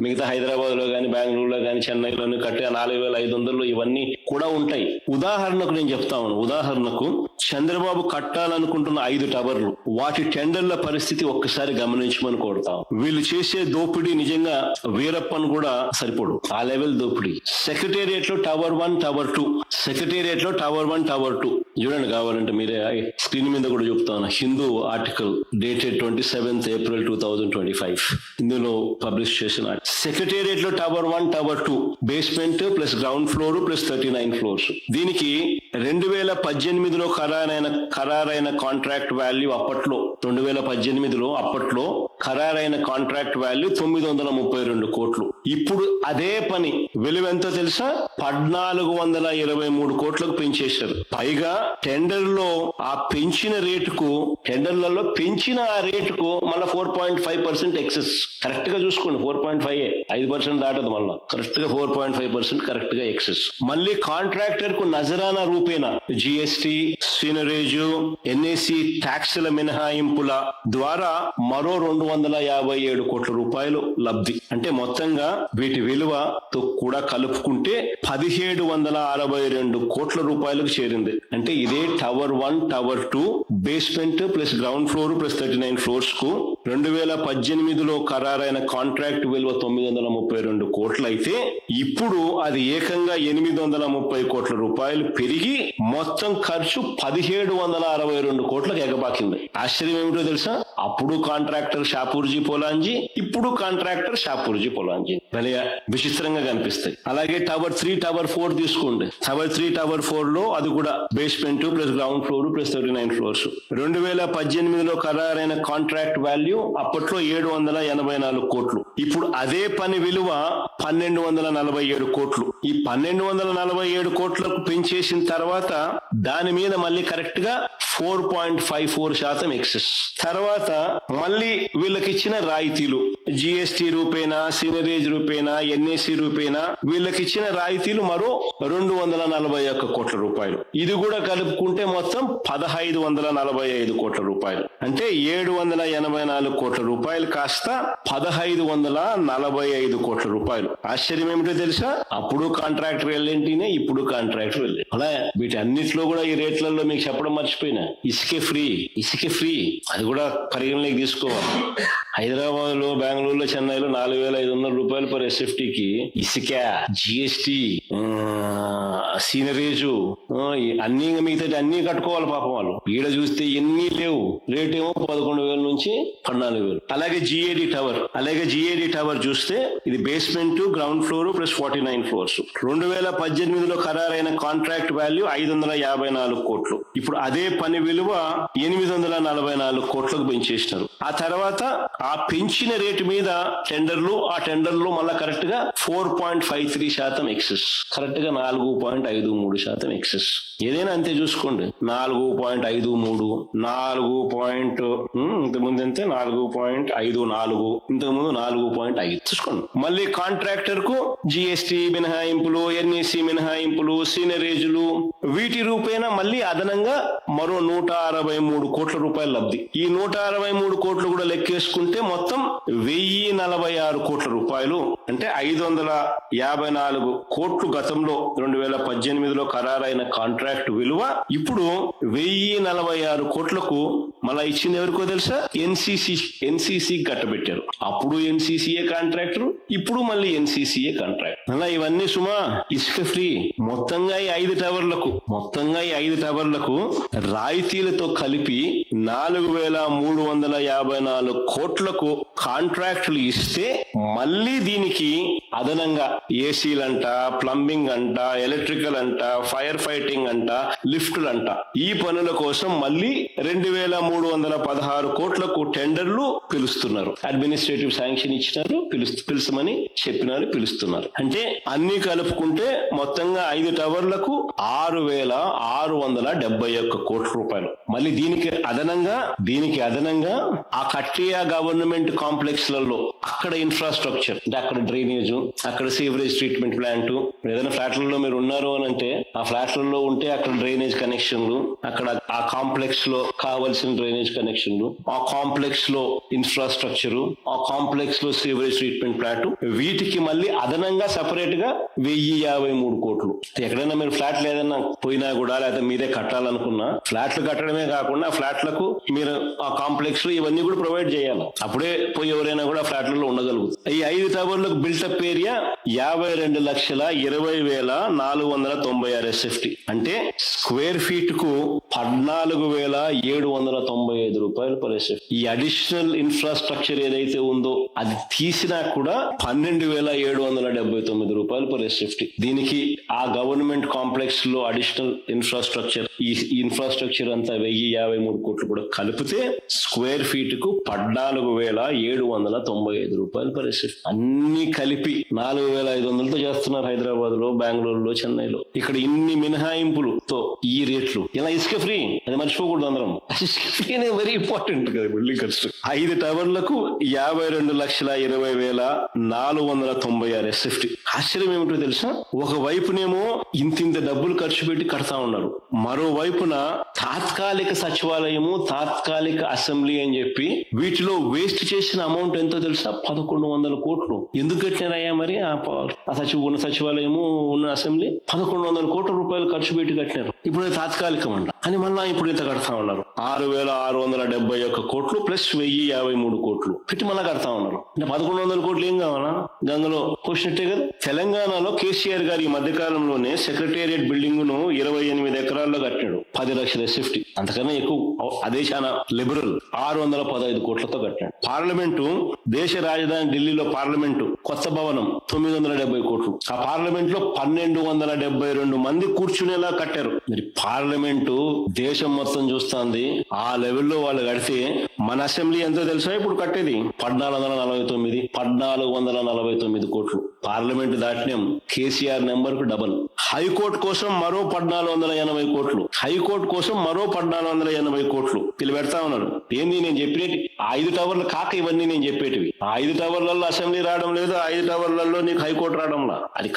A: మిగతా హైదరాబాద్ లో గానీ, బెంగళూరులో గానీ, చెన్నైలోని కట్టే 4,500 ఇవన్నీ కూడా ఉంటాయి. ఉదాహరణకు నేను చెప్తా ఉన్నాను. ఉదాహరణకు చంద్రబాబు కట్టాలనుకుంటున్న 5 టవర్లు, వాటి టెండర్ల పరిస్థితి ఒక్కసారి గమనించమని కోరుతాం. వీళ్ళు చేసే దోపిడీ నిజంగా వీరప్పన్ కూడా సరిపోడు, ఆ లెవెల్ దోపిడీ. సెక్రటేరియట్ లో టవర్ 1, టవర్ 2, సెక్రటేరియట్ లో టవర్ 1, టవర్ 2 చూడండి, కావాలంటే మీరే స్క్రీన్ మీద కూడా చెప్తాను. Hindu article dated 27th April 2025 ఇందులో పబ్లిష్ చేసిన సెక్రటేరియట్ లో tower 1, tower 2 basement plus ground floor plus 39 floors. దీనికి 2018లో ఖరారైన కాంట్రాక్ట్ వాల్యూ అప్పట్లో 2018లో ఖరారైన కాంట్రాక్ట్ వాల్యూ 932 కోట్లు. ఇప్పుడు అదే పని విలువ ఎంతో తెలుసా? 1,423 కోట్లకు పెంచేశారు. పైగా టెండర్లలో పెంచిన ఆ రేటుకు మళ్ళీ 4.5% ఎక్సెస్. కరెక్ట్ గా చూసుకోండి, 4.5, 5% దాటదు. మళ్ళీ కరెక్ట్ గా 4.5% కరెక్ట్ గా ఎక్సెస్. మళ్ళీ కాంట్రాక్టర్ కు నజరానా రూపేణా జిఎస్టీ, సీనరేజ్, ఎన్ఏసి ట్యాక్సుల మినహాయింపుల ద్వారా మరో 257 కోట్ల రూపాయలు లబ్ధి. అంటే మొత్తంగా వీటి విలువతో కూడా కలుపుకుంటే 1,762 కోట్ల రూపాయలకు చేరింది. అంటే ఇదే tower 1, tower 2 basement plus ground floor plus 39 floors కు 2018లో ఖరారైన కాంట్రాక్ట్ విలువ 932 కోట్లు అయితే, ఇప్పుడు అది ఏకంగా 830 కోట్ల రూపాయలు పెరిగి మొత్తం ఖర్చు 1,762 కోట్లకు ఎగబాకింది. ఆశ్చర్యం ఏమిటో తెలుసా? అప్పుడు కాంట్రాక్టర్ షాపూర్జీ పోలాంజీ, ఇప్పుడు కాంట్రాక్టర్ షాపూర్జీ పోలాంజీ. భలే విచిత్రంగా కనిపిస్తాయి. అలాగే టవర్ 3, టవర్ 4 తీసుకోండి. టవర్ 3, టవర్ 4 లో అది కూడా basement plus ground floor plus 39 floors. 2018లో ఖరారైన కాంట్రాక్ట్ వాల్యూ అప్పట్లో 784 కోట్లు. ఇప్పుడు అదే పని విలువ 1,247 కోట్లు. ఈ 1,247 కోట్లకు పెంచేసిన తర్వాత దాని మీద మళ్ళీ కరెక్ట్ గా 4.54% ఎక్సెస్. తర్వాత మళ్ళీ వీళ్ళకి ఇచ్చిన రాయితీలు, జిఎస్టీ రూపేనా, సీనరేజ్ రూపేనా, ఎన్ఏసి రూపేనా, వీళ్ళకి ఇచ్చిన రాయితీలు మరో 241 కోట్ల రూపాయలు. ఇది కూడా కలుపుకుంటే మొత్తం 1,545 కోట్ల రూపాయలు. అంటే 784 కోట్ల రూపాయలు కాస్త 1,545 కోట్ల రూపాయలు. ఆశ్చర్యం ఏమిటో తెలుసా? అప్పుడు కాంట్రాక్టర్ వెళ్ళేంటినే, ఇప్పుడు కాంట్రాక్టర్ వెళ్ళే. అలా వీటి అన్నిట్లో కూడా ఈ రేట్లలో మీకు చెప్పడం మర్చిపోయినా, ఇసుకే ఫ్రీ అది కూడా పరిగణలోకి తీసుకోవాలి. హైదరాబాద్ లో, బెంగళూరులో, చెన్నైలో 4,500 రూపాయలు పర్ ఎస్ఎఫ్టీకి ఇసుక, జిఎస్టీ, సీనరేజు అన్ని మిగతా అన్ని కట్టుకోవాలి పాపం వాళ్ళు. ఈడ చూస్తే ఎన్ని లేవు. రేట్ ఏమో 11,000 నుంచి 14,000. అలాగే జిఏడి టవర్ చూస్తే ఇది basement, ground floor plus 49 floors. 2018లో ఖరారైన కాంట్రాక్ట్ వాల్యూ 554 కోట్లు. ఇప్పుడు అదే పని విలువ 844 కోట్లకు పెంచేసినారు. ఆ తర్వాత ఆ పెంచిన రేటు మీద టెండర్లు, ఆ టెండర్లు మళ్ళా కరెక్ట్ గా 4.53% ఎక్సెస్, కరెక్ట్ గా 4.53% ఎక్సెస్. ఏదైనా అంతే చూసుకోండి, 4.53, 4. ఇంతకుముందు అంతే 4.54, ఇంతకుముందు 4.5 చూసుకోండి. మళ్ళీ కాంట్రాక్టర్ కు జిఎస్టి మినహాయింపులు, ఎన్ఈసి మినహాయింపులు, సీనరేజులు, వీటి రూపేణా మళ్ళీ అదనంగా మరో 163 కోట్ల రూపాయల లబ్ధి. ఈ 163 కోట్లు కూడా లెక్కేసుకుంటే మొత్తం 1046 కోట్ల రూపాయలు, అంటే 554 కోట్లు గతంలో 2018లో ఖరారైన కాంట్రాక్ట్ విలువ ఇప్పుడు 1046 కోట్లకు మళ్ళా ఇచ్చింది ఎవరికో తెలుసా? ఎన్సీసీ కట్టబెట్టారు. అప్పుడు ఎన్సీసీఏ కాంట్రాక్టర్, ఇప్పుడు మళ్ళీ ఎన్సీసీఏ కాంట్రాక్ట్. అలా ఇవన్నీ సుమా ఇసుక ఫ్రీ. మొత్తంగా ఈ 5 టవర్లకు రాయితీలతో కలిపి 4,354 కోట్లకు కాంట్రాక్టులు ఇస్తే మళ్ళీ దీనికి అదనంగా ఏసీలంట, ప్లంబింగ్ అంట, ఎలక్ట్రికల్ అంట, ఫైర్ ఫైటింగ్ అంట, లిఫ్టులంట, ఈ పనుల కోసం మళ్ళీ 2,316 కోట్లకు టెండర్లు పిలుస్తున్నారు. అడ్మినిస్ట్రేటివ్ శాంక్షన్ ఇచ్చినారు, పిలుస్తామని చెప్పినారు, పిలుస్తున్నారు. అంటే అన్ని కలుపుకుంటే మొత్తంగా 5 టవర్లకు 6,671 కోట్ల రూపాయలు. మళ్ళీ దీనికి అదనంగా ఆ కట్టియా గవర్నమెంట్ కాంప్లెక్స్ లలో అక్కడ ఇన్ఫ్రాస్ట్రక్చర్, అంటే అక్కడ డ్రైనేజ్, అక్కడ సీవరేజ్ ట్రీట్మెంట్ ప్లాంట్, ఏదైనా ఫ్లాట్లలో మీరు ఉన్నారు అని అంటే ఆ ఫ్లాట్లలో ఉంటే అక్కడ డ్రైనేజ్ కనెక్షన్లు, అక్కడ ఆ కాంప్లెక్స్ లో కావలసిన డ్రైనేజ్ కనెక్షన్లు, ఆ కాంప్లెక్స్ లో ఇన్ఫ్రాస్ట్రక్చర్, ఆ కాంప్లెక్స్ లో సీవరేజ్ ట్రీట్మెంట్ ప్లాంట్, వీటికి మళ్ళీ అదనంగా సపరేట్ గా 1053 కోట్లు. ఎక్కడైనా మీరు ఫ్లాట్లు ఏదైనా పోయినా కూడా, లేకపోతే మీరే కట్టాలనుకున్నా, ఫ్లాట్లు కట్టడమే కాకుండా ఆ ఫ్లాట్లకు మీరు ఆ కాంప్లెక్స్ లో ఇవన్నీ కూడా ప్రొవైడ్ చేయాలి. అప్పుడే పోయి ఎవరైనా కూడా ఫ్లాట్లలో ఉండగలుగుతారు. ఈ 5 టవర్లకు బిల్టప్ ఏరియా 52,20,496 SFT, అంటే స్క్వేర్ ఫీట్ కు 14,795 రూపాయలు పర్ SFT. ఈ అడిషనల్ ఇన్ఫ్రాస్ట్రక్చర్ ఏదైతే ఉందో అది తీసినా కూడా 12,779 రూపాయలు పర్ SFT. దీనికి ఆ గవర్నమెంట్ కాంప్లెక్స్ లో అడిషనల్ ఇన్ఫ్రాస్ట్రక్చర్, ఈ ఇన్ఫ్రాస్ట్రక్చర్ అంతా 1053 కోట్లు కూడా కలిపితే స్క్వేర్ ఫీట్ కు 14,795 రూపాయలు పర్ SFT. అన్ని కలిపి 4,500తో చేస్తున్నారు హైదరాబాద్ లో, బెంగళూరులో, చెన్నైలో. ఇక్కడ ఇన్ని మినహాయింపులతో ఈ రేట్లు. ఇలా ఇసుక ఫ్రీ, అది మర్చిపోకూడదు అందరం. ఇసుక ఫ్రీ అనేది వెరీ ఇంపార్టెంట్ కదా బిల్డింగ్ కన్స్ట్రక్షన్. 5 టవర్లకు 52,20,496 SFT. ఆశ్చర్యం ఏమిటో తెలుసా? ఒక వైపునేమో ఇంతింత డబ్బులు ఖర్చు పెట్టి కడతా ఉన్నారు, మరోవైపున తాత్కాలిక సచివాలయము, తాత్కాలిక అసెంబ్లీ అని చెప్పి వీటిలో వేస్ట్ చేసిన అమౌంట్ ఎంతో తెలుసా? 1,100 కోట్లు. ఎందుకు కట్టినారయ్యా మరి ఆ సచివాలయము, ఉన్న అసెంబ్లీ? 1,100 కోట్ల రూపాయలు ఖర్చు పెట్టి కట్టినారు. ఇప్పుడు తాత్కాలికం అంట అని మళ్ళా ఇప్పుడు ఇంత కడతా ఉన్నారు. 6,671 కోట్లు ప్లస్ 1,053 కోట్లు పెట్టి మళ్ళా కడతా ఉన్నారు. అంటే 1,100 కోట్లు ఏం కావాలా? గంగలో పోసినట్టే కదా. తెలంగాణలో కేసీఆర్ గారు ఈ మధ్య కాలంలోనే సెక్రటేరియట్ బిల్డింగ్ ను 28 ఎకరాల్లో కట్టాడు, 10 లక్షల SFT. అంతకన్నా ఎక్కువ, అదే చాలా లిబరల్. 615 కోట్లతో కట్టాడు. పార్లమెంటు, దేశ రాజధాని ఢిల్లీలో పార్లమెంటు కొత్త భవనం 970 కోట్లు. ఆ పార్లమెంట్ లో 1,272 మంది కూర్చునేలా కట్టారు. మరి పార్లమెంటు దేశం మొత్తం చూస్తుంది, ఆ లెవెల్లో వాళ్ళు కడితే మన అసెంబ్లీ ఎంతో తెలుసా ఇప్పుడు కట్టేది? 1,449 కోట్లు. పార్లమెంట్ దాటినాం, కేసీఆర్ నెంబర్ కు డబల్. హైకోర్టు కోసం మరో 1,480 కోట్లు, హైకోర్టు కోసం మరో 1,480 కోట్లు వీళ్ళు పెడతా ఉన్నారు. ఏంది నేను చెప్పినట్టు 5 టవర్లు కాక ఇవన్నీ నేను చెప్పేటివి. 5 టవర్లలో అసెంబ్లీ రావడం లేదు, 5 టవర్లలో నీకు హైకోర్టు రావడంలా. అది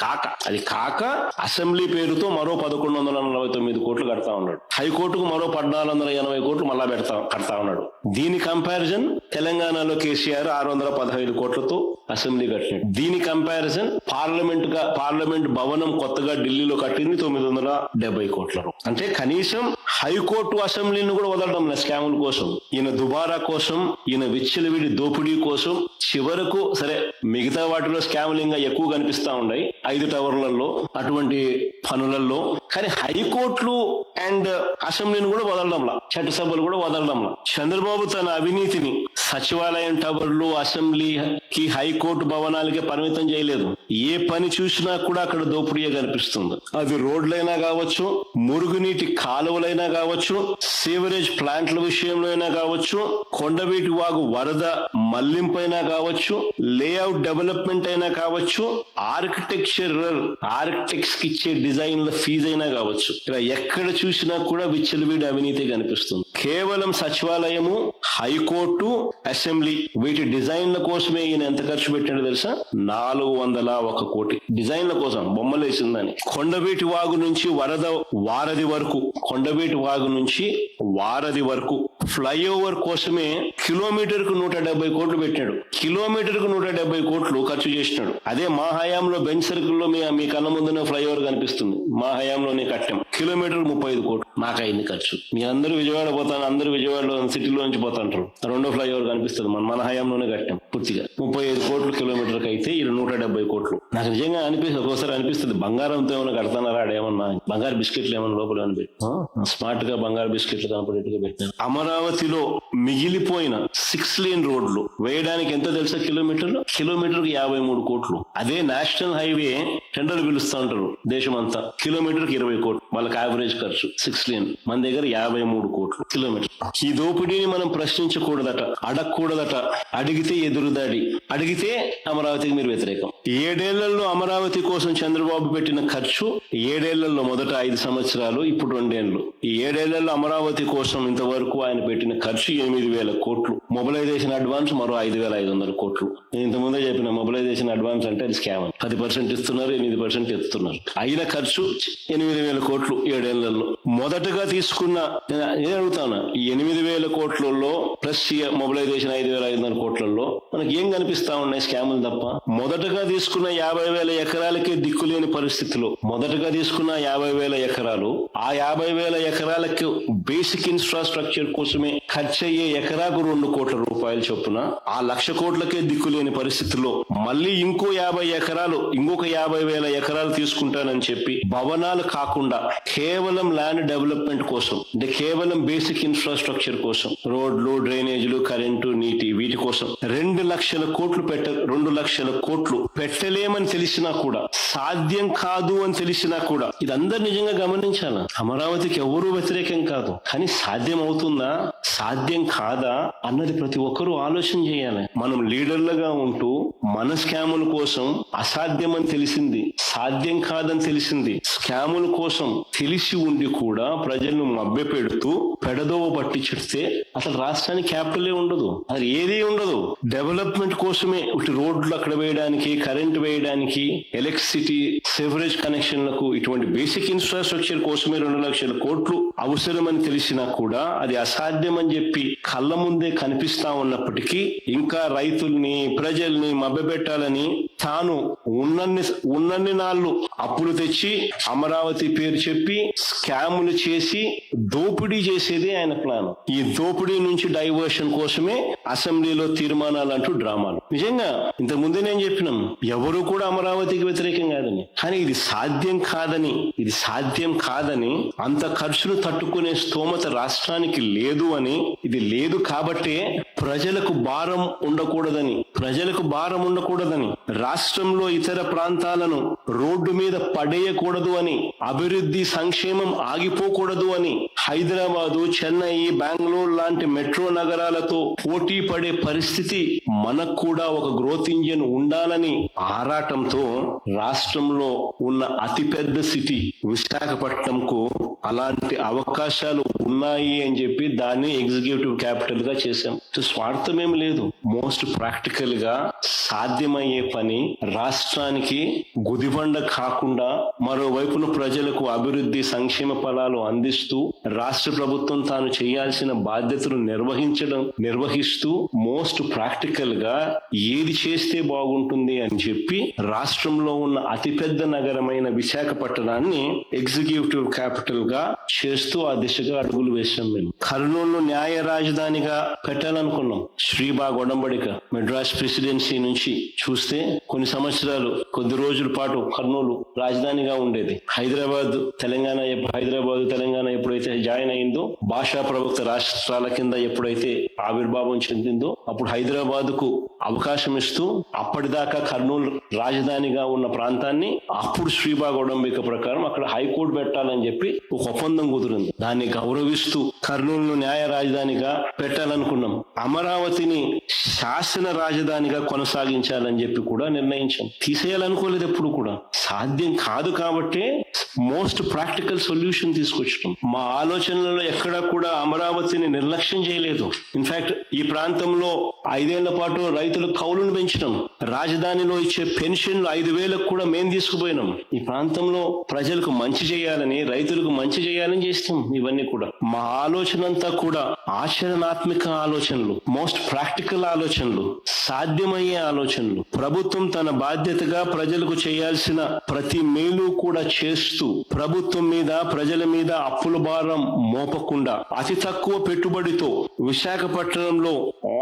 A: కాక అసెంబ్లీ పేరుతో మరో 1,149 కోట్లు కడతా ఉన్నాడు. హైకోర్టుకు మరో 1,480 కోట్లు మళ్ళా కడతా ఉన్నాడు. దీని కంపారిజన్ తెలంగాణలో కేసీఆర్ 615 కోట్లతో అసెంబ్లీ కట్టినాడు. దీని కంపారిజన్ పార్లమెంట్ భవనం కొత్తగా ఢిల్లీలో కట్టింది 970 కోట్ల. అంటే కనీసం హైకోర్టు అసెంబ్లీని కూడా వదలడం లేదు స్కాముల కోసం, ఈయన దుబారా కోసం, ఈయన విచ్చలవిడి దోపిడీ కోసం. చివరకు సరే మిగతా వాటిలో స్కాములు ఇంకా ఎక్కువ కనిపిస్తా ఉన్నాయి 5 టవర్లలో, అటువంటి పనులలో. కానీ హైకోర్టులు అండ్ అసెంబ్లీని కూడా వదలడంలా, చట్టసభలు కూడా వదలడంలా. చంద్రబాబు తన అవినీతిని సచివాలయం టవర్లు, అసెంబ్లీ కి హైకోర్టు భవనాలకే పరిమితం చేయలేదు. ఏ పని చూసినా కూడా అక్కడ దోపిడీయే కనిపిస్తుంది. అది రోడ్లైనా కావచ్చు, మురుగునీటి కాలువలైనా కావచ్చు, సీవరేజ్ ప్లాంట్ల విషయంలో అయినా కావచ్చు, కొండవీటి వాగు వరద మళ్లింపైనా కావచ్చు, లేఅవుట్ డెవలప్మెంట్ అయినా కావచ్చు, ఆర్కిటెక్ట్స్ కి ఇచ్చే డిజైన్ల ఫీజు అయినా కావచ్చు. ఇలా ఎక్కడ చూసినా కూడా విచ్చలవిడి అవినీతి కనిపిస్తుంది. కేవలం సచివాలయము, హైకోర్టు, అసెంబ్లీ వీటి డిజైన్ల కోసమే ఈయన ఎంత ఖర్చు పెట్టాడో తెలుసా? 401 కోటి డిజైన్ల కోసం, బొమ్మలు వేసిందని. కొండవీటి వాగు నుంచి వారధి వరకు, కొండవీటి వాగు నుంచి వారధి వరకు ఫ్లైఓవర్ కోసమే కిలోమీటర్ కు 170 కోట్లు పెట్టాడు. కిలోమీటర్ కు 170 కోట్లు ఖర్చు చేసినాడు. అదే మా హయాంలో బెంచ్ సర్కిల్లో మీ కళ్ళ ముందునే ఫ్లైఓవర్ కనిపిస్తుంది. మా హయాంలోనే కట్టాం. కిలోమీటర్ 35 కోట్లు మాకైంది ఖర్చు. మీ అందరూ విజయవాడ పోతాను, అందరూ విజయవాడలో సిటీలో నుంచి పోతాంటారు. రెండో ఫ్లైఓవర్ కనిపిస్తుంది. మన హయాంలోనే కట్టాం పూర్తిగా. 35 కోట్లు కిలోమీటర్కి అయితే ఇది 170 కోట్లు. నాకు నిజంగా ఒక్కోసారి అనిపిస్తుంది, బంగారంతో ఏమైనా కడతానారా, ఆడేమన్నా బంగారు బిస్కెట్లు ఏమన్నా లోపల అని స్మార్ట్ గా బంగారు బిస్కెట్లు కనపడేట్టుగా పెట్టాను. అమరావతిలో మిగిలిపోయిన 6 లేన్ రోడ్లు వేయడానికి ఎంత తెలుసా? కిలోమీటర్కు 53 కోట్లు. అదే నేషనల్ హైవే టెండర్లు పిలుస్తూ ఉంటారు దేశమంతా, కిలోమీటర్కి 20 కోట్లు వాళ్ళకి యావరేజ్ ఖర్చు. 6 లేన్ మన దగ్గర 53 కోట్లు కిలోమీటర్. ఈ దోపిడీని మనం ప్రశ్నించకూడదట, అడగకూడదట. అడిగితే ఎదురుదాడి, అడిగితే అమరావతికి మీరు వ్యతిరేకం. 7 ఏళ్లలో అమరావతి కోసం చంద్రబాబు పెట్టిన ఖర్చు, 7 ఏళ్లలో మొదట 5 సంవత్సరాలు, ఇప్పుడు 2 ఏళ్లు. ఈ 7 ఏళ్లలో అమరావతి కోసం ఇంతవరకు ఆయన పెట్టిన ఖర్చు 8,000 కోట్లు. మొబిలైజేషన్ అడ్వాన్స్ మరో 5,500 కోట్లు. నేను ఇంతకుముందే చెప్పిన మొబిలైజేషన్ అడ్వాన్స్ అంటే అది స్కామ్. 10% ఇస్తున్నారు, 8% ఎత్తుతున్నారు. అయిన ఖర్చు 8,000 కోట్లు 7 ఏళ్లలో. మొదటగా తీసుకున్న, నేను అడుగుతాను, ఈ 8,000 కోట్లలో ప్లస్ మొబిలైజేషన్ 5,500 కోట్లలో మనకి ఏం కనిపిస్తా ఉన్నాయి? స్కాములు తప్ప. మొదటగా తీసుకున్న 50,000 ఎకరాలకే దిక్కులేని పరిస్థితిలో, మొదటగా తీసుకున్న 50,000 ఎకరాలు, ఆ 50,000 ఎకరాలకు బేసిక్ ఇన్ఫ్రాస్ట్రక్చర్ కోసమే ఖర్చు అయ్యే ఎకరాకు 2 కోట్ల రూపాయలు చొప్పున, ఆ 1,00,000 కోట్లకే దిక్కులేని పరిస్థితుల్లో మళ్ళీ ఇంకో 50 ఎకరాలు, ఇంకొక 50,000 ఎకరాలు తీసుకుంటానని చెప్పి భవనాలు కాకుండా కేవలం ల్యాండ్ డెవలప్మెంట్ కోసం, అంటే కేవలం బేసిక్ ఇన్ఫ్రాస్ట్రక్చర్ కోసం, రోడ్లు, డ్రైనేజీలు, కరెంటు, నీటి, వీటి కోసం 2 లక్షల కోట్లు పెట్టలేమని తెలిసినా కూడా, సాధ్యం కాదు అని తెలిసినా కూడా, ఇది అందరు నిజంగా గమనించాల. అమరావతికి ఎవరూ వ్యతిరేకం కాదు, కానీ సాధ్యం అవుతుందా, సాధ్యం కాదా అన్నది ప్రతి ఒక్కరూ ఆలోచన చేయాలి. మనం లీడర్లుగా ఉంటూ మన స్కాముల కోసం అసాధ్యం అని తెలిసింది, సాధ్యం కాదని తెలిసింది, స్కాముల కోసం తెలిసి ఉండి కూడా ప్రజలను మభ్యపెడుతూ పెడదోవ పట్టించితే అసలు రాష్ట్రానికి క్యాపిటలే ఉండదు, అది ఏదీ ఉండదు. డెవలప్మెంట్ కోసమే ఇటు రోడ్లు అక్కడ వేయడానికి, కరెంట్ వేయడానికి, ఎలక్ట్రిసిటీ, సివరేజ్ కనెక్షన్లకు, ఇటువంటి బేసిక్ ఇన్ఫ్రాస్ట్రక్చర్ కోసమే 2 లక్షల కోట్లు అవసరమని తెలిసినా కూడా అది అసాధ్యం అని చెప్పి కళ్ళ ముందే కనిపిస్తా ఉన్నప్పటికీ ఇంకా రైతుల్ని, ప్రజల్ని మభ్యపెట్టాలని తాను ఉన్నన్ని నాళ్ళు అప్పులు తెచ్చి అమరావతి పేరు చెప్పి స్కాములు చేసి దోపిడీ చేసేది ఆయన ప్లాన్. ఈ దోపిడీ నుంచి డైవర్షన్ కోసమే అసెంబ్లీలో తీర్మానాలు అంటూ డ్రామాలు. నిజంగా ఇంతకు ముందే నేను చెప్పినాం, ఎవరు కూడా అమరావతికి వ్యతిరేకం కాదని, కానీ ఇది సాధ్యం కాదని, అంత ఖర్చును తట్టుకునే స్తోమత రాష్ట్రానికి లేదు అని, ఇది లేదు కాబట్టే ప్రజలకు భారం ఉండకూడదని రాష్ట్రంలో ఇతర ప్రాంతాలను రోడ్డు మీద పడేయకూడదు అని, అభివృద్ధి సంక్షేమం ఆగిపోకూడదు అని, హైదరాబాదు, చెన్నై, బెంగళూరు లాంటి మెట్రో నగరాలతో పోటీ పడే పరిస్థితి మనకు కూడా ఒక గ్రోత్ ఇంజిన్ ఉండాలని ఆరాటంతో రాష్ట్రంలో ఉన్న అతిపెద్ద సిటీ విశాఖపట్నంకు అలాంటి అవకాశాలు ఉన్నాయి అని చెప్పి దాన్ని ఎగ్జిక్యూటివ్ క్యాపిటల్ గా చేశాం. స్వార్థమేం లేదు, మోస్ట్ ప్రాక్టికల్ గా సాధ్యమయ్యే పని, రాష్ట్రానికి గుదిబండ కాకుండా మరోవైపున ప్రజలకు అభివృద్ధి సంక్షేమ ఫలాలు అందిస్తూ రాష్ట్ర ప్రభుత్వం తాను చేయాల్సిన బాధ్యతలు నిర్వహిస్తూ మోస్ట్ ప్రాక్టికల్ గా ఏది చేస్తే బాగుంటుంది అని చెప్పి రాష్ట్రంలో ఉన్న అతిపెద్ద నగరమైన విశాఖపట్నాన్ని ఎగ్జిక్యూటివ్ క్యాపిటల్ గా చేస్తూ ఆ దిశగా అడుగులు వేసాం. మేము కర్నూలు న్యాయ రాజధానిగా పెట్టాలనుకున్నాం. శ్రీబాగ్ ఒడంబడిక మెడ్రాస్ ప్రెసిడెన్సీ నుంచి చూస్తే కొన్ని సంవత్సరాలు కొద్ది రోజుల పాటు కర్నూలు రాజధానిగా ఉండేది. హైదరాబాద్ తెలంగాణ ఎప్పుడైతే జాయిన్ అయిందో, భాషా ప్రవక్త రాష్ట్రాల కింద ఎప్పుడైతే ఆవిర్భావం చెందిందో, అప్పుడు హైదరాబాద్ కు అవకాశం ఇస్తూ అప్పటిదాకా కర్నూలు రాజధానిగా ఉన్న ప్రాంతాన్ని అప్పుడు శ్రీబాగ్ ఒడంబిక ప్రకారం అక్కడ హైకోర్టు పెట్టాలని చెప్పి ఒక ఒప్పందం కుదిరింది. దాన్ని గౌరవిస్తూ కర్నూలును న్యాయ రాజధానిగా పెట్టాలనుకున్నాం. అమరావతిని శాసన రాజధానిగా కొనసాగించాలని చెప్పి కూడా నిర్ణయించాం. తీసేయాలనుకోలేదు ఎప్పుడు కూడా, సాధ్యం కాదు కాబట్టే మోస్ట్ ప్రాక్టికల్ సొల్యూషన్ తీసుకొచ్చాం. మా ఆలోచనలలో ఎక్కడా కూడా అమరావతిని నిర్లక్ష్యం చేయలేదు. ఇన్ఫాక్ట్ ఈ ప్రాంతంలో 5 ఏళ్ల పాటు రైతులకు కౌలును పెంచినాం. రాజధానిలో ఇచ్చే పెన్షన్లు 5,000 కూడా మేము తీసుకుపోయినాం. ఈ ప్రాంతంలో ప్రజలకు మంచి చేయాలని, రైతులకు మంచి చేయాలని చేస్తాం. ఇవన్నీ కూడా మా ఆలోచన అంతా కూడా ఆచరణాత్మక ఆలోచనలు, మోస్ట్ ప్రాక్టికల్ ఆలోచనలు, సాధ్యమయ్యే ఆలోచనలు. ప్రభుత్వం తన బాధ్యతగా ప్రజలకు చేయాల్సిన ప్రతి మేలు కూడా చేస్తూ ప్రభుత్వం మీద, ప్రజల మీద అప్పుల భారం మోపకుండా అతి తక్కువ పెట్టుబడితో విశాఖపట్నంలో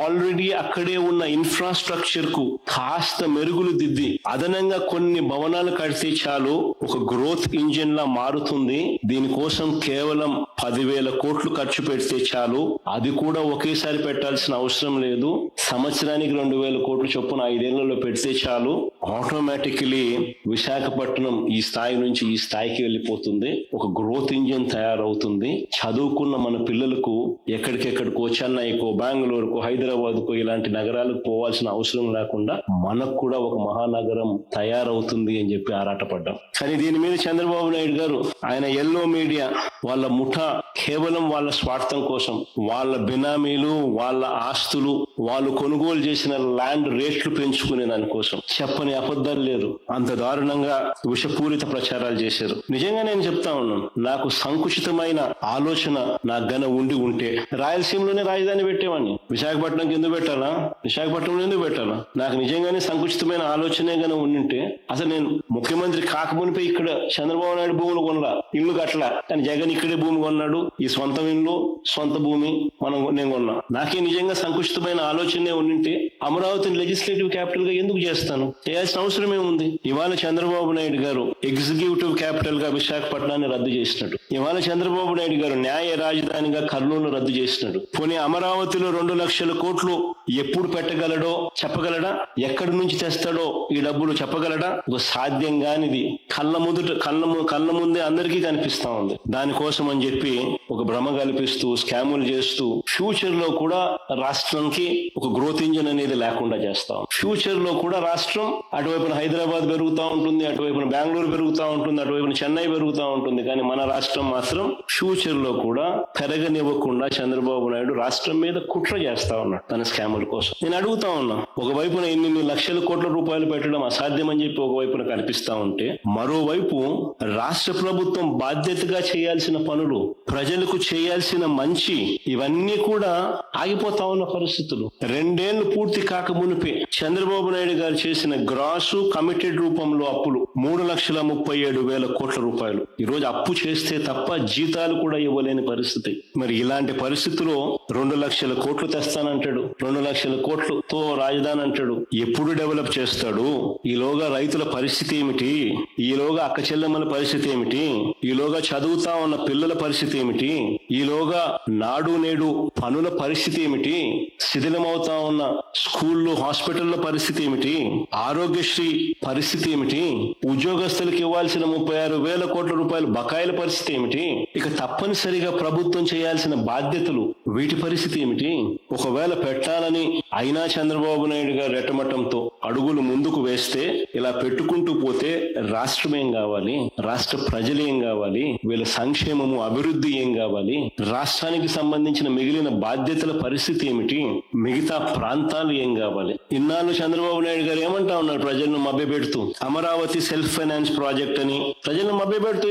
A: ఆల్రెడీ అక్కడే ఉన్న ఇన్ఫ్రాస్ట్రక్చర్ కు కాస్త మెరుగులు దిద్ది అదనంగా కొన్ని భవనాలు కడితే చాలు ఒక గ్రోత్ ఇంజిన్ లా మారుతుంది. దీనికోసం కేవలం 10,000 కోట్లు ఖర్చు పెడితే చాలు. అది కూడా ఒకేసారి పెట్టాల్సిన అవసరం లేదు. సంవత్సరానికి 2,000 కోట్లు చొప్పున 5 ఏళ్లలో పెడితే చాలు. ఆటోమేటికలీ విశాఖపట్నం ఈ స్థాయి నుంచి ఈ స్థాయికి వెళ్ళిపోతుంది. ఒక గ్రోత్ ఇంజిన్ తయారవుతుంది. చదువుకున్న మన పిల్లలకు ఎక్కడికెక్కడికో, చెన్నైకో, బెంగళూరుకో, హైదరాబాద్కో ఇలాంటి నగరాలకు పోవాల్సిన అవసరం లేకుండా మనకు కూడా ఒక మహానగరం తయారవుతుంది అని చెప్పి ఆరాటపడ్డాం. కానీ దీని మీద చంద్రబాబు నాయుడు గారు, ఆయన ఎల్లో మీడియా వాళ్ళ ముఠా కేవలం వాళ్ళ స్వార్థం కోసం, వాళ్ళ బినామీలు, వాళ్ళ ఆస్తులు, వాళ్ళు కొనుగోలు చేసిన ల్యాండ్ రేట్లు పెంచుకునే దానికోసం చెప్పని అబద్ధాలు లేదు. అంత దారుణంగా విషపూరిత ప్రచారాలు చేశారు. నిజంగా నేను చెప్తా ఉన్నాను, నాకు సంకుచితమైన ఆలోచన నాకు గన ఉంటే రాయలసీమలోనే రాజధాని పెట్టేవాడిని. విశాఖపట్నంకి ఎందుకు పెట్టాలా? విశాఖపట్నంలో ఎందుకు పెట్టాలా? నాకు నిజంగానే సంకుచితమైన ఆలోచనే గన ఉండింటే అసలు నేను ముఖ్యమంత్రి కాకమునిపై ఇక్కడ చంద్రబాబు నాయుడు భూములు కొనలా, ఇల్లు కట్టలా. కానీ జగన్ ఇక్కడే భూమి కొన్నాడు. ఈ సొంత ఇల్లు, సొంత భూమి నేను కొన్నా. నాకే నిజంగా సంకుచితమైన ఆలోచనే ఉండింటే అమరావతిని లెజిస్లేటివ్ క్యాపిటల్ గా ఎందుకు చేస్తాను? చేయాల్సిన అవసరం ఏముంది? ఇవాళ చంద్రబాబు నాయుడు గారు ఎగ్జిక్యూటివ్ క్యాపిటల్ గా విశాఖపట్నాన్ని రద్దు చేసినాడు. ఇవాళ చంద్రబాబు నాయుడు గారు న్యాయ రాజధానిగా కర్నూలు రద్దు చేసినాడు. పోనీ అమరావతిలో 2 లక్షల కోట్లు ఎప్పుడు పెట్టగలడో చెప్పగలడా? ఎక్కడి నుంచి తెస్తాడో ఈ డబ్బులు చెప్పగలడా? ఒక సాధ్యం కానిది కళ్ళ ముందే అందరికీ కనిపిస్తా ఉంది. దానికోసం అని చెప్పి ఒక భ్రమ కల్పిస్తూ, స్కాములు చేస్తూ ఫ్యూచర్ లో కూడా రాష్ట్రానికి ఒక గ్రోత్ ఇంజిన్ అనేది లేకుండా చేస్తాం. ఫ్యూచర్ లో కూడా రాష్ట్రం అటువైపున హైదరాబాద్ పెరుగుతూ ఉంటుంది, అటువైపున బెంగళూరు పెరుగుతూ ఉంటుంది, అటువైపున చెన్నై పెరుగుతూ ఉంటుంది. కానీ మన రాష్ట్రం మాత్రం ఫ్యూచర్ లో కూడా పెరగనివ్వకుండా చంద్రబాబు నాయుడు రాష్ట్రం మీద కుట్ర చేస్తా ఉన్నాడు తన స్కాముల కోసం. నేను అడుగుతా ఉన్నా, ఒకవైపున ఇన్ని లక్షల కోట్ల రూపాయలు పెట్టడం అసాధ్యం అని చెప్పి ఒకవైపున కనిపిస్తా ఉంటే, మరోవైపు రాష్ట్ర ప్రభుత్వం బాధ్యతగా చేయాల్సిన పనులు, ప్రజలకు చేయాల్సిన మంచి, ఇవన్నీ కూడా ఆగిపోతా ఉన్న పరిస్థితులు. 2 ఏళ్లు పూర్తి కాక మునిపే చంద్రబాబు నాయుడు గారు చేసిన గ్రాసు కమిటెడ్ రూపంలో అప్పులు 3,37,000 కోట్ల రూపాయలు. ఈ రోజు అప్పు చేస్తే తప్ప జీతాలు కూడా ఇవ్వలేని పరిస్థితి. మరి ఇలాంటి పరిస్థితిలో 2 లక్షల కోట్లు తెస్తానంటాడు, 2 లక్షల కోట్లతో రాజధాని అంటాడు. ఎప్పుడు డెవలప్ చేస్తాడు? ఈలోగా రైతుల పరిస్థితి ఏమిటి? ఈలోగా అక్క చెల్లెమ్మల పరిస్థితి ఏమిటి? ఈలోగా చదువుతా ఉన్న పిల్లల పరిస్థితి ఏమిటి? ఈలోగా నాడు నేడు పనుల పరిస్థితి ఏమిటి? శిథిలమవుతా ఉన్న స్కూళ్ళు, హాస్పిటళ్ల పరిస్థితి ఏమిటి? ఆరోగ్యశ్రీ పరిస్థితి ఏమిటి? ఉద్యోగస్తులకు ఇవ్వాల్సిన 36,000 కోట్ల రూపాయలు బకాయిల పరిస్థితి ఏమిటి? ఇక తప్పనిసరిగా ప్రభుత్వం చేయాల్సిన బాధ్యతలు, వీటి పరిస్థితి ఏమిటి? ఒకవేళ పెట్టాలని అయినా చంద్రబాబు నాయుడు గారు రెట్టమట్టంతో అడుగులు ముందుకు వేస్తే, ఇలా పెట్టుకుంటూ పోతే రాష్ట్రం ఏం కావాలి? రాష్ట్ర ప్రజలు ఏం కావాలి? వీళ్ళ సంక్షేమము, అభివృద్ధి ఏం కావాలి? రాష్ట్రానికి సంబంధించిన మిగిలిన బాధ్యతల పరిస్థితి ఏమిటి? మిగతా ప్రాంతాలు ఏం కావాలి? ఇన్నాళ్ళు చంద్రబాబు నాయుడు గారు ఏమంటా ఉన్నారు? ప్రజలను మభ్యపెడుతూ అమరావతి సెల్ఫ్ ఫైనాన్స్ ప్రాజెక్ట్ అని ప్రజలను మభ్యపెడుతూ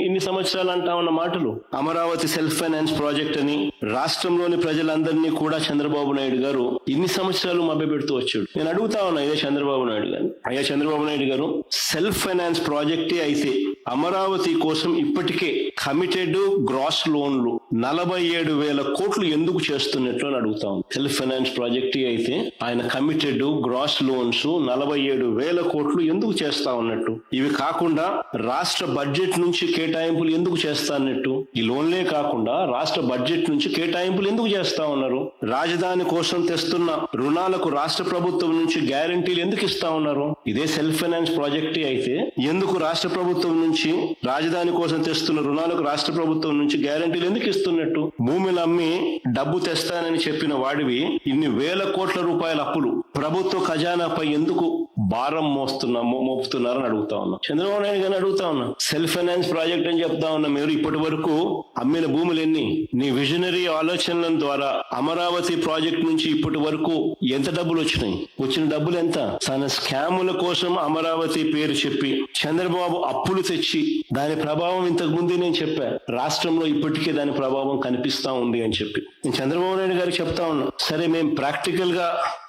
A: ఇన్ని సంవత్సరాలు అంటా ఉన్న మాటలు. అమరావతి సెల్ఫ్ ఫైనాన్స్ ప్రాజెక్ట్ అని రాష్ట్రంలోని ప్రజలందరినీ కూడా చంద్రబాబు నాయుడు గారు ఇన్ని సంవత్సరాలు మభ్యపెడుతూ వచ్చాడు. నేను అడుగుతా ఉన్నా, చంద్రబాబు నాయుడు గారు, చంద్రబాబు నాయుడు గారు సెల్ఫ్ ఫైనాన్స్ ప్రాజెక్టే అయితే అమరావతి కోసం ఇప్పటికే కమిటెడ్ గ్రాస్ లోన్లు 47,000 కోట్లు ఎందుకు చేస్తున్నట్లు అని అడుగుతా ఉంది. సెల్ఫ్ ఫైనాన్స్ ప్రాజెక్ట్ అయితే ఆయన కమిటెడ్ గ్రాస్ లోన్స్ 47,000 కోట్లు ఎందుకు చేస్తా ఉన్నట్టు? ఇవి కాకుండా రాష్ట్ర బడ్జెట్ నుంచి కేటాయింపులు ఎందుకు చేస్తా అన్నట్టు? ఈ లోన్లే కాకుండా రాష్ట్ర బడ్జెట్ నుంచి కేటాయింపులు ఎందుకు చేస్తా ఉన్నారు? రాజధాని కోసం తెస్తున్న రుణాలకు రాష్ట్ర ప్రభుత్వం నుంచి గ్యారంటీలు ఎందుకు ఇస్తా ఉన్నారు? ఇదే సెల్ఫ్ ఫైనాన్స్ ప్రాజెక్ట్ అయితే ఎందుకు రాష్ట్ర ప్రభుత్వం నుంచి రాజధాని కోసం తెస్తున్న రుణాలకు రాష్ట్ర ప్రభుత్వం నుంచి గ్యారంటీలు ఎందుకు ఇస్తున్నట్టు? భూమిని అమ్మి డబ్బు తెస్తానని చెప్పిన వాడివి ఇన్ని వేల కోట్ల రూపాయల అప్పులు ప్రభుత్వ ఖజానాపై ఎందుకు భారం మోపుతున్నారని అడుగుతా ఉన్నా. చంద్రబాబు నాయుడు గారిని అడుగుతా ఉన్నా. సెల్ఫ్ ఫైనాన్స్ ప్రాజెక్ట్ అని చెప్తా ఉన్నా. మీరు ఇప్పటి వరకు అమ్మిన భూములు ఎన్ని? నీ విజనరీ ఆలోచనల ద్వారా అమరావతి ప్రాజెక్ట్ నుంచి ఇప్పటి వరకు ఎంత డబ్బులు వచ్చినాయి? వచ్చిన డబ్బులు ఎంత? తన స్కాముల కోసం అమరావతి పేరు చెప్పి చంద్రబాబు అప్పులు తెచ్చి దాని ప్రభావం ఇంతకు ముందే నేను చెప్పా, రాష్ట్రంలో ఇప్పటికే దాని ప్రభావం కనిపిస్తా ఉంది అని చెప్పి నేను చంద్రబాబు నాయుడు గారికి చెప్తా ఉన్నా. సరే, మేము ప్రాక్టికల్ గా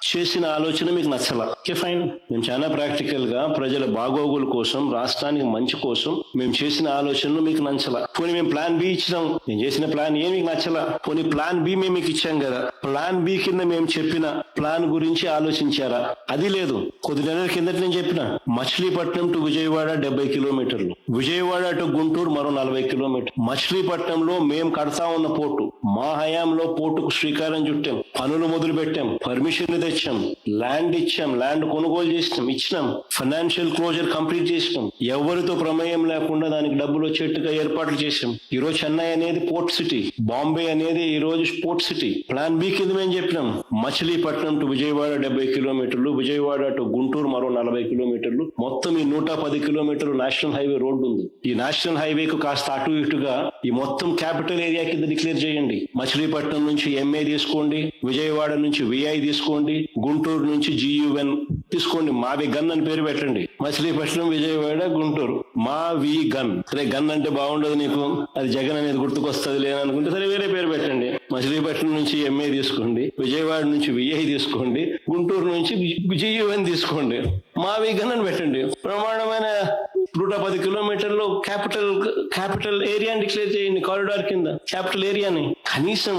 A: చేసిన ఆలోచన మీకు నచ్చలా, ఓకే ఫైన్. మేము చాలా ప్రాక్టికల్ గా ప్రజల బాగోగుల కోసం, రాష్ట్రానికి మంచి కోసం మేము చేసిన ఆలోచనలు మీకు నచ్చలా. పోనీ మేము ప్లాన్ బి ఇచ్చినాం, మేము చేసిన ప్లాన్ ఏ మీకు నచ్చలా. పోనీ ప్లాన్ బి మేము మీకు ఇచ్చాం కదా, ప్లాన్ బి కింద మేము చెప్పిన ప్లాన్ గురించి ఆలోచించారా? అది లేదు. కొద్ది నెలల కిందట నేను చెప్పిన మచిలీపట్నం టు విజయవాడ 70 కిలోమీటర్లు, విజయవాడ టు గుంటూరు మరో 40 కిలోమీటర్లు. మచిలీపట్నంలో మేము కడతా ఉన్న పోర్టు, మా హయాంలో పోర్టుకు శ్రీకారం చుట్టాం, పనులు మొదలు పెట్టాం, పర్మిషన్లు తెచ్చాం, ల్యాండ్ ఇచ్చాం, ల్యాండ్ కొనుగోలు ఇచ్చినాం, ఫైనాన్షియల్ క్లోజర్ కంప్లీట్ చేసినాం, ఎవరితో ప్రమేయం లేకుండా దానికి డబ్బులు వచ్చేట్టుగా ఏర్పాట్లు చేసాం. ఈ రోజు చెన్నై అనేది పోర్ట్ సిటీ, బాంబే అనేది ఈ రోజు పోర్ట్ సిటీ. ప్లాన్ బి కింద మేము చెప్పినాం మచిలీపట్నం టు విజయవాడ 70 కిలోమీటర్లు, విజయవాడ టు గుంటూరు మరో 40 కిలోమీటర్లు, మొత్తం ఈ 110 కిలోమీటర్లు నేషనల్ హైవే రోడ్డు ఉంది. ఈ నేషనల్ హైవేకు కాస్త అటు ఇటుగా ఈ మొత్తం క్యాపిటల్ ఏరియా కింద డిక్లేర్ చేయండి. మచిలీపట్నం నుంచి ఎంఏ తీసుకోండి, విజయవాడ నుంచి విఐ తీసుకోండి, గుంటూరు నుంచి GUN తీసుకోండి, మావి గన్ అని పేరు పెట్టండి. మచిలీపట్నం, విజయవాడ, గుంటూరు, మావి గన్. సరే, గన్ అంటే బాగుండదు నీకు, అది జగన్ అనేది గుర్తుకొస్తుంది లేదనుకుంటే సరే వేరే పేరు పెట్టండి. మచిలీపట్నం నుంచి ఎంఏ తీసుకోండి, విజయవాడ నుంచి విఐ తీసుకోండి, గుంటూరు నుంచి GUN తీసుకోండి, మావి గన్ అని పెట్టండి. ప్రమాణమైన 110 కిలోమీటర్లు క్యాపిటల్ ఏరియాని డిక్లేర్ చేయండి, కారిడార్ కింద క్యాపిటల్ ఏరియాని. కనీసం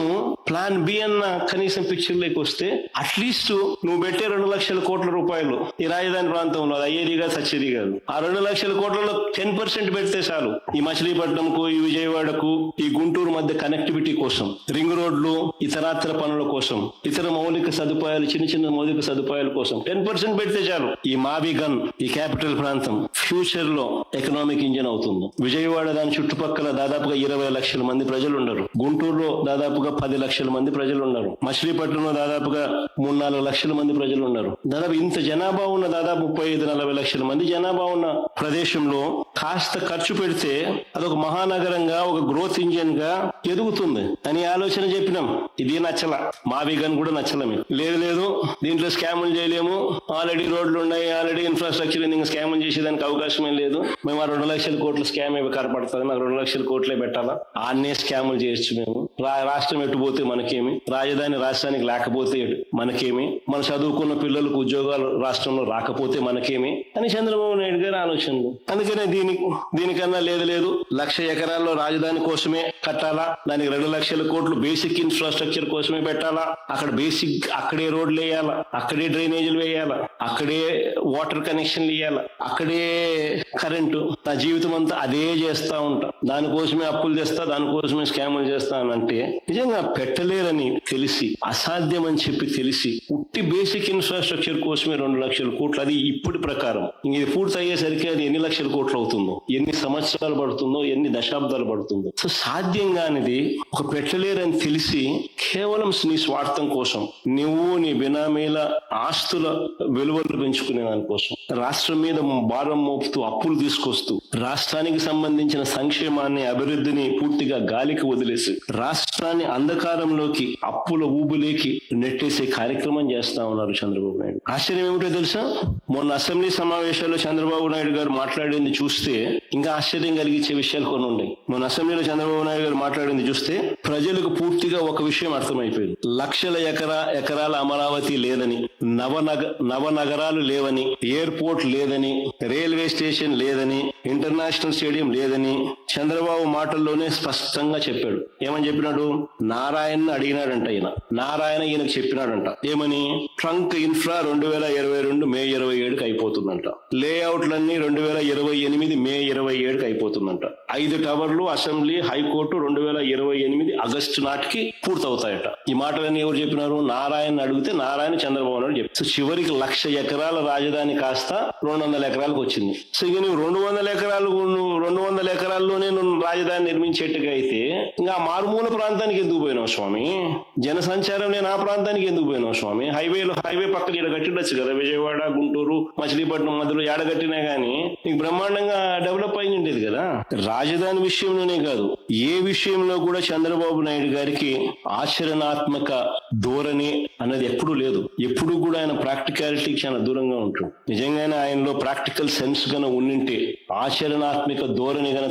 A: ప్లాన్ బి అన్న కనీసం పిక్చర్ లేక వస్తే అట్లీస్ట్ నువ్వు పెట్టే 2 లక్షల కోట్ల రూపాయలు ఈ రాజధాని ప్రాంతంలో అది అయ్యేది కాదు, సచ్చేది కాదు. ఆ 2 లక్షల కోట్లలో 10% పెడితే చాలు. ఈ మచిలీపట్నంకు, ఈ విజయవాడకు, ఈ గుంటూరు మధ్య కనెక్టివిటీ కోసం, రింగ్ రోడ్లు, ఇతరాత్ర పనుల కోసం, ఇతర మౌలిక సదుపాయాలు, చిన్న మౌలిక సదుపాయాల కోసం 10% పెడితే చాలు. ఈ మావి గన్, ఈ క్యాపిటల్ ప్రాంతం ఫ్యూచర్ లో ఎకనామిక్ ఇంజిన్ అవుతుంది. విజయవాడ దాని చుట్టుపక్కల దాదాపుగా 20 లక్షల మంది ప్రజలు ఉన్నారు. గుంటూరులో దాదాపుగా 10 లక్షల మంది ప్రజలు ఉన్నారు. మచిలీపట్నంలో దాదాపుగా 3-4 లక్షల మంది ప్రజలు ఉన్నారు. దాదాపు ఇంత జనాభా ఉన్న, దాదాపు 35-40 లక్షల మంది జనాభా ఉన్న ప్రదేశంలో కాస్త ఖర్చు పెడితే అదొక మహానగరంగా, ఒక గ్రోత్ ఇంజిన్ గా ఎదుగుతుంది అని ఆలోచన చెప్పినాం. ఇది నచ్చల, మావి గన్ కూడా నచ్చల. మీకు లేదు దీంట్లో స్కాములు చేయలేము, ఆల్రెడీ రోడ్లు ఉన్నాయి, ఆల్రెడీ ఇన్ఫ్రాస్ట్రక్చర్, ఇంకా స్కాములు చేసేదానికి అవకాశమే లేదు. మేము ఆ 2 లక్షల కోట్ల స్కామ్ కనపడుతుంది, మాకు 2 లక్షల కోట్లే పెట్టాలా, ఆన్నే స్కాములు చేయొచ్చు. మేము రాష్ట్రం ఎటుపోతే మనకేమి, రాజధాని రాష్ట్రానికి లేకపోతే మనకేమి, మన చదువుకున్న పిల్లలకు ఉద్యోగాలు రాష్ట్రంలో రాకపోతే మనకేమి అని చంద్రబాబు నాయుడు గారి ఆలోచనలు. అందుకనే దీనికన్నా లేదు 1,00,000 ఎకరాల్లో రాజధాని కోసమే కట్టాలా, దానికి 2 లక్షల కోట్లు బేసిక్ ఇన్ఫ్రాస్ట్రక్చర్ కోసమే పెట్టాలా, అక్కడే రోడ్లు వేయాలా, అక్కడే డ్రైనేజీలు వేయాలా, అక్కడే వాటర్ కనెక్షన్లు ఇవ్వాలా, అక్కడే కరెంటు. నా జీవితం అంతా అదే చేస్తా ఉంటా, దానికోసమే అప్పులు తెస్తా, దానికోసమే స్కాములు చేస్తానంటే నిజంగా పెట్టలేరని తెలిసి, అసాధ్యం అని చెప్పి తెలిసి, ఉట్టి బేసిక్ ఇన్ఫ్రాస్ట్రక్చర్ కోసమే 2 లక్షల కోట్లు, అది ఇప్పుడు ప్రకారం. ఇది పూర్తి అయ్యేసరికి అది ఎన్ని లక్షల కోట్లు అవుతుందో, ఎన్ని సంవత్సరాలు పడుతుందో, ఎన్ని దశాబ్దాలు పడుతుందో. సో సాధ్యంగానిది ఒక పెట్టలేరని తెలిసి కేవలం నీ స్వార్థం కోసం, నువ్వు నీ బినామీల ఆస్తుల విలువలు పెంచుకునే దానికోసం, రాష్ట్రం మీద భారం మోపుతూ అప్పులు తీసుకొస్తూ, రాష్ట్రానికి సంబంధించిన సంక్షేమాన్ని, అభివృద్ధిని పూర్తిగా గాలికి వదిలేసి, రాష్ట్రాన్ని అంధకారంలోకి, అప్పుల ఊబులేకి నెట్టేసే కార్యక్రమం చేస్తా ఉన్నారు చంద్రబాబు నాయుడు. ఆశ్చర్యం ఏమిటో తెలుసా, మొన్న అసెంబ్లీ సమావేశాల్లో చంద్రబాబు నాయుడు గారు మాట్లాడింది చూస్తే చూస్తే ఇంకా ఆశ్చర్యం కలిగించే విషయాలు కొన్ని ఉన్నాయి. మన అసెంబ్లీలో చంద్రబాబు నాయుడు గారు మాట్లాడింది చూస్తే ప్రజలకు పూర్తిగా ఒక విషయం అర్థమైపోయింది. లక్షల ఎకరాల అమరావతి లేదని, నవనగరాలు లేవని, ఎయిర్పోర్ట్ లేదని, రైల్వే స్టేషన్ లేదని, ఇంటర్నేషనల్ స్టేడియం లేదని చంద్రబాబు మాటల్లోనే స్పష్టంగా చెప్పాడు. ఏమని చెప్పినాడు? నారాయణ అడిగినాడంట. ఈయనకు చెప్పినాడంట. ఏమని? ట్రంక్ ఇన్ఫ్రా 2022 మే 27కి అయిపోతుందంట. లేఅవుట్లన్నీ 2028 మే 27కి అయిపోతుందంట. 5 టవర్లు అసెంబ్లీ, హైకోర్టు 2028 ఆగస్టు నాటికి పూర్తవుతాయట. ఈ మాటలన్నీ ఎవరు చెప్పినారు? నారాయణ అడిగితే నారాయణ చంద్రబాబు నాయుడు చెప్పారు. సో చివరికి 1,00,000 ఎకరాల రాజధాని కాస్త 200 ఎకరాలకు వచ్చింది. సో ఇక నువ్వు 200 ఎకరాల్లోనే నువ్వు రాజధాని నిర్మించేట్టుగా అయితే ఇంకా మారుమూల ప్రాంతానికి ఎందుకు పోయినావు స్వామి? జనసంచారం నేను ఆ ప్రాంతానికి ఎందుకు పోయినావు స్వామి? హైవే పక్కన ఇక్కడ కట్టిండొచ్చు కదా. విజయవాడ, గుంటూరు, మచిలీపట్నం మధ్యలో ఏడగట్టినా గానీ నీకు బ్రహ్మాండంగా డెవలప్ అయి ఉండేది కదా. రాజధాని విషయంలోనే కాదు, ఏ విషయంలో కూడా చంద్రబాబు నాయుడు గారికి ఆచరణాత్మక ధోరణి అన్నది ఎప్పుడూ లేదు. ఎప్పుడు కూడా ఆయన ప్రాక్టికాలిటీకి చాలా దూరంగా ఉంటుంది. నిజంగానే ఆయనలో ప్రాక్టికల్ సెన్స్ గన ఉండింటే, ఆచరణాత్మక ధోరణి గన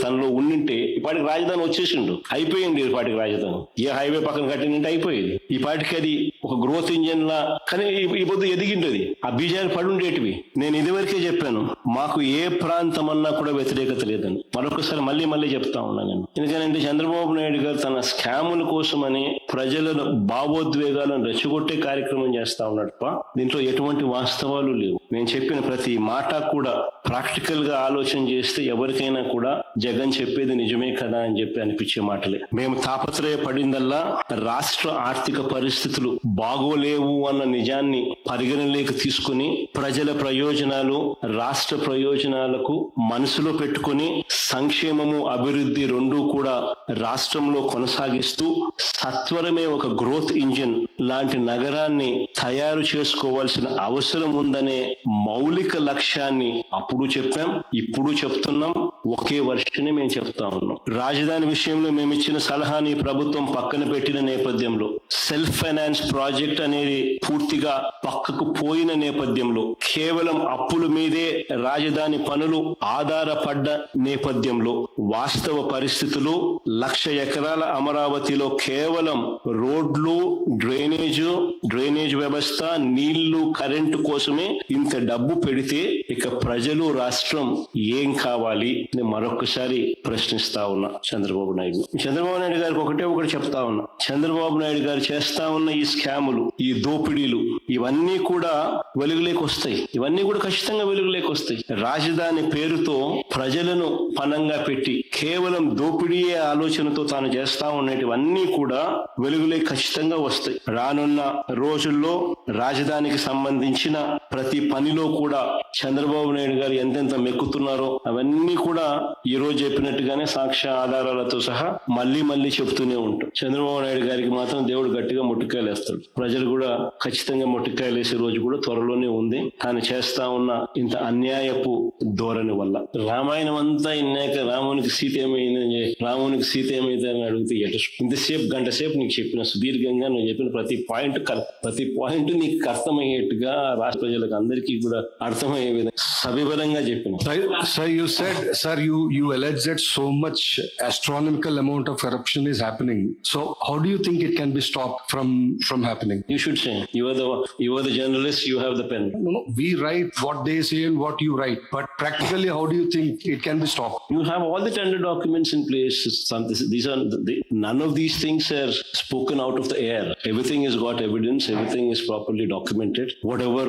A: తనలో ఉండింటే ఈ పాటికి రాజధాని వచ్చేసిండు, అయిపోయింది. ఈ పాటికి రాజధాని ఏ హైవే పక్కన కట్టినంటే అయిపోయేది. ఈ పాటికి అది ఒక గ్రోత్ ఇంజిన్ లా కానీ ఈ పొద్దు ఎదిగింటది. ఆ బీజాలు పడుండేటివి. నేను ఇదివరకే చెప్పాను, మాకు ఏ ప్రాంతం అన్నా కూడా వ్యతిరేకత లేదని. మరొకసారి మళ్ళీ చెప్తా ఉన్నా నేను. ఎందుకంటే చంద్రబాబు నాయుడు గారు తన స్కాముల కోసమని ప్రజలను భావోద్వేగాలను రెచ్చగొట్టే కార్యక్రమం చేస్తా ఉన్నాడు. దీంట్లో ఎటువంటి వాస్తవాలు లేవు. నేను చెప్పిన ప్రతి మాట కూడా ప్రాక్టికల్ గా ఆలోచన చేస్తే ఎవరికైనా కూడా జగన్ చెప్పేది నిజమే కదా అని చెప్పి అనిపించే మాటలే. మేము తాపత్రయపడిందల్లా రాష్ట్ర ఆర్థిక పరిస్థితులు బాగోలేవు అన్న నిజాన్ని పరిగణలోకి తీసుకుని ప్రజల ప్రయోజనాలు, రాష్ట్ర ప్రయోజనాలకు మనసులో పెట్టుకుని సంక్షేమము, అభివృద్ధి రెండూ కూడా రాష్ట్రంలో కొనసాగిస్తూ సత్వరమే ఒక గ్రోత్ ఇంజిన్ లాంటి నగరాన్ని తయారు చేసుకోవాల్సిన అవసరం ఉందనే మౌలిక లక్ష్యాన్ని అప్పుడు చెప్పాం, ఇప్పుడు చెప్తున్నాం. ఒకే వర్షనే మేము చెప్తా ఉన్నాం. రాజధాని విషయంలో మేము ఇచ్చిన సలహాని ప్రభుత్వం పక్కన పెట్టిన నేపథ్యంలో, సెల్ఫ్ ఫైనాన్స్ ప్రాజెక్ట్ అనేది పూర్తిగా పక్కకు పోయిన నేపథ్యంలో, కేవలం అప్పుల మీదే రాజధాని పనులు ఆధారపడ్డ నేపథ్యంలో, వాస్తవ పరిస్థితులు 1,00,000 ఎకరాల అమరావతిలో కేవలం రోడ్లు, డ్రైనేజ్ వ్యవస్థ, నీళ్లు, కరెంటు కోసమే ఇంత డబ్బు పెడితే ఇక ప్రజలు, రాష్ట్రం ఏం కావాలి అని మరొకసారి ప్రశ్నిస్తా ఉన్నా చంద్రబాబు నాయుడు గారికి ఒకటి చెప్తా ఉన్నా. చంద్రబాబు నాయుడు గారు చేస్తా ఉన్న ఈ స్కాములు, ఈ దోపిడీలు ఇవన్నీ కూడా వెలుగులోకి వస్తాయి. ఇవన్నీ కూడా ఖచ్చితంగా వెలుగులోకి వస్తాయి. రాజధాని పేరుతో ప్రజలను పనంగా పెట్టి కేవలం దోపిడీయే ఆలోచనతో తాను చేస్తా ఉండేటివన్నీ కూడా వెలుగులోకి ఖచ్చితంగా వస్తాయి. రానున్న రోజుల్లో రాజధానికి సంబంధించిన ప్రతి పనిలో కూడా చంద్రబాబు నాయుడు గారు ఎంతెంత మెక్కుతున్నారో అవన్నీ కూడా ఈ రోజు చెప్పినట్టుగానే సాక్ష్య ఆధారాలతో సహా మళ్ళీ చెప్తూనే ఉంటాం. చంద్రబాబు నాయుడు గారికి మాత్రం దేవుడు గట్టిగా మొట్టికాయలు వేస్తాడు. ప్రజలు కూడా ఖచ్చితంగా మొట్టికాయలు వేసే రోజు కూడా త్వరలోనే ఉంది. తాను చేస్తా ఉన్న ఇంత అన్యాయపు ధోరణి వల్ల. రామాయణం అంతా ఇన్నాక రామునికి సీత ఏమైంది అని అడిగితే ఇంతసేపు గంట సేపు నీకు చెప్పిన సుదీర్ఘంగా నువ్వు చెప్పిన ప్రతి పాయింట్ నీకు అర్థమయ్యేట్టుగా రాష్ట్ర ప్రజలకు అందరికీ కూడా అర్థమయ్యే విధంగా సవివరంగా చెప్పిన.
B: Sir, you alleged that so much astronomical amount of corruption is happening. So how do you think it can be stopped from happening?
A: You should say. You are the journalist. You have the pen.
B: No. We write what they say and what you write. But practically, how do you think it can be stopped?
A: You have all the tender documents in place. None of these things are spoken out of the air. Everything has got evidence. Everything is properly documented. Whatever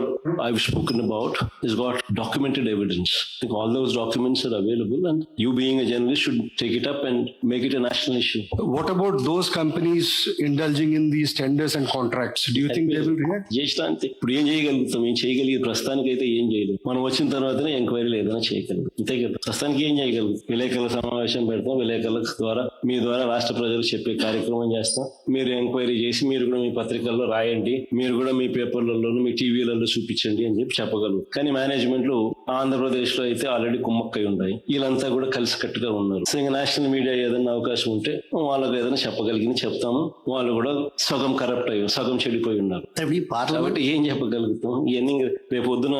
A: I've spoken about has got documented evidence. I think all those documents are available, and you being a journalist should take it up and make it a national issue.
B: What about those companies indulging in these tenders and contracts? Do you think they will react?
A: చేస్తా అంతే. ఇప్పుడు ఏం చేయగలుగుతాం? ఏం చేయగలిగేది ప్రస్తుతానికి అయితే ఏం చేయలేదు. మనం వచ్చిన తర్వాతనే ఎంక్వైరీలు ఏదైనా చేయగలం. అంతే కదా. ప్రస్తుతానికి ఏం చేయగలుగుతాం? విలేకరుల సమావేశం పెడతాం. విలేకరుల ద్వారా మీ ద్వారా రాష్ట్ర ప్రజలకు చెప్పే కార్యక్రమం చేస్తాం. మీరు ఎంక్వైరీ చేసి మీరు కూడా మీ పత్రికల్లో రాయండి, మీరు కూడా మీ పేపర్లలో, మీ టీవీలలో చూపించండి అని చెప్పి చెప్పగలరు. కానీ మేనేజ్మెంట్లు ఆంధ్రప్రదేశ్ లో అయితే ఆల్రెడీ కుమ్మక్కై ఉన్నాయి. ఈ వీళ్ళంతా కూడా కలిసికట్టుగా ఉన్నారు. సో ఇంకా నేషనల్ మీడియా ఏదైనా అవకాశం ఉంటే వాళ్ళకు ఏదైనా చెప్పగలిగింది చెప్తాము. వాళ్ళు కూడా సగం కరప్ట్ అయ్యి సగం చెడిపోయి ఉన్నారు.
C: ఈ పార్లమెంట్
A: కాబట్టి ఏం చెప్పగలుగుతాం? ఇవన్నీ రేపు పొద్దున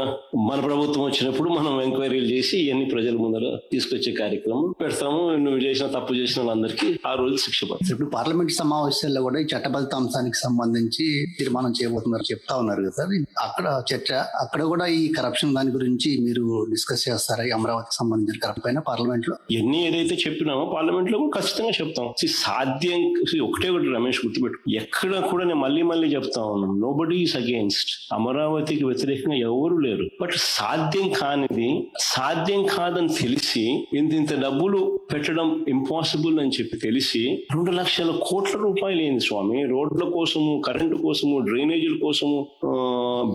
A: మన ప్రభుత్వం వచ్చినప్పుడు మనం ఎంక్వైరీలు చేసి ఇవన్నీ ప్రజల ముందర తీసుకొచ్చే కార్యక్రమం పెడతాము. నువ్వు చేసిన తప్పు చేసిన వాళ్ళందరికీ ఆ రోజు శిక్ష పడుతుంది.
C: ఇప్పుడు పార్లమెంట్ సమావేశాల్లో కూడా ఈ చట్టబద్ధ అంశానికి సంబంధించి తీర్మానం చేయబోతున్నారు చెప్తా ఉన్నారు కదా సార్. అక్కడ చర్చ, అక్కడ కూడా ఈ కరప్షన్ దాని గురించి మీరు డిస్కస్ చేస్తారా? ఈ అమరావతికి సంబంధించిన కరప్షన్ పైన పార్లమెంట్ లో
A: ఎన్ని ఏదైతే చెప్పినామో పార్లమెంట్ లో కూడా ఖచ్చితంగా చెప్తాం. సాధ్యం ఒకటే ఒకటి రమేష్ గుర్తుపెట్టు, ఎక్కడ కూడా నేను మళ్ళీ చెప్తా ఉన్నాను, నోబడీ ఈస్ అగేన్స్ట్, అమరావతికి వ్యతిరేకంగా ఎవరు లేరు. బట్ సాధ్యం కాదని తెలిసి ఇంత డబ్బులు పెట్టడం ఇంపాసిబుల్ అని చెప్పి తెలిసి 2 లక్షల కోట్ల రూపాయలు ఏంది స్వామి, రోడ్ల కోసము, కరెంటు కోసము, డ్రైనేజీల కోసము,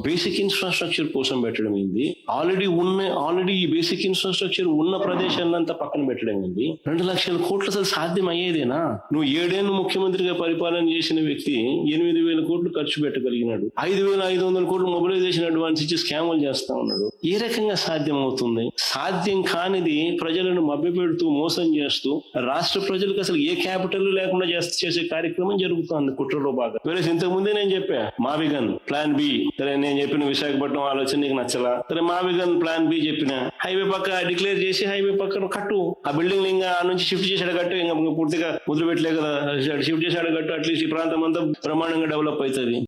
A: బేసిక్ ఇన్ఫ్రాస్ట్రక్చర్ కోసం పెట్టడం ఏంది? ఆల్రెడీ ఈ బేసిక్ ఇన్ఫ్రాస్ట్రక్చర్ ఉన్న ప్రదేశాలంతా పక్కన పెట్టడం ఏంది? 2 లక్షల కోట్లు అసలు సాధ్యం అయ్యేదేనా? నువ్వు 7 ఏళ్ళు ముఖ్యమంత్రిగా పరిపాలన చేసిన వ్యక్తి 8,000 కోట్లు ఖర్చు పెట్టగలిగినాడు. 5,500 కోట్లు మొబిలైజేషన్ అడ్వాన్స్ ఇచ్చి స్కాములు చేస్తా ఉన్నాడు. ఏ రకంగా సాధ్యం అవుతుంది? సాధ్యం కానిది ప్రజలను మభ్యపెడుతూ మోసం చేస్తూ రాష్ట్ర ప్రజలకు అసలు ఏ క్యాపిటల్ లేకుండా చేసే కార్యక్రమం జరుగుతుంది కుట్రలో బాగా. వేరే ఇంతకు ముందే నేను చెప్పా మావిగన్ ప్లాన్ బి. సరే నేను చెప్పిన విశాఖపట్నం ఆలోచన నీకు నచ్చలా, సరే మావిగన్ ప్లాన్ బి చెప్పిన, హైవే పక్క డిక్లేర్ చేసి హైవే పక్కన కట్టు, ఆ బిల్డింగ్ ఇంకా ఆ నుంచి షిఫ్ట్ చేసాడు కట్టు, ఇంకా పూర్తిగా ముద్ర పెట్టలే కదా, షిఫ్ట్ చేసాడు కట్టు, అట్లీస్ట్ ఈ ప్రాంతం అంతా బ్రహ్మాండంగా డెవలప్ అవుతుంది.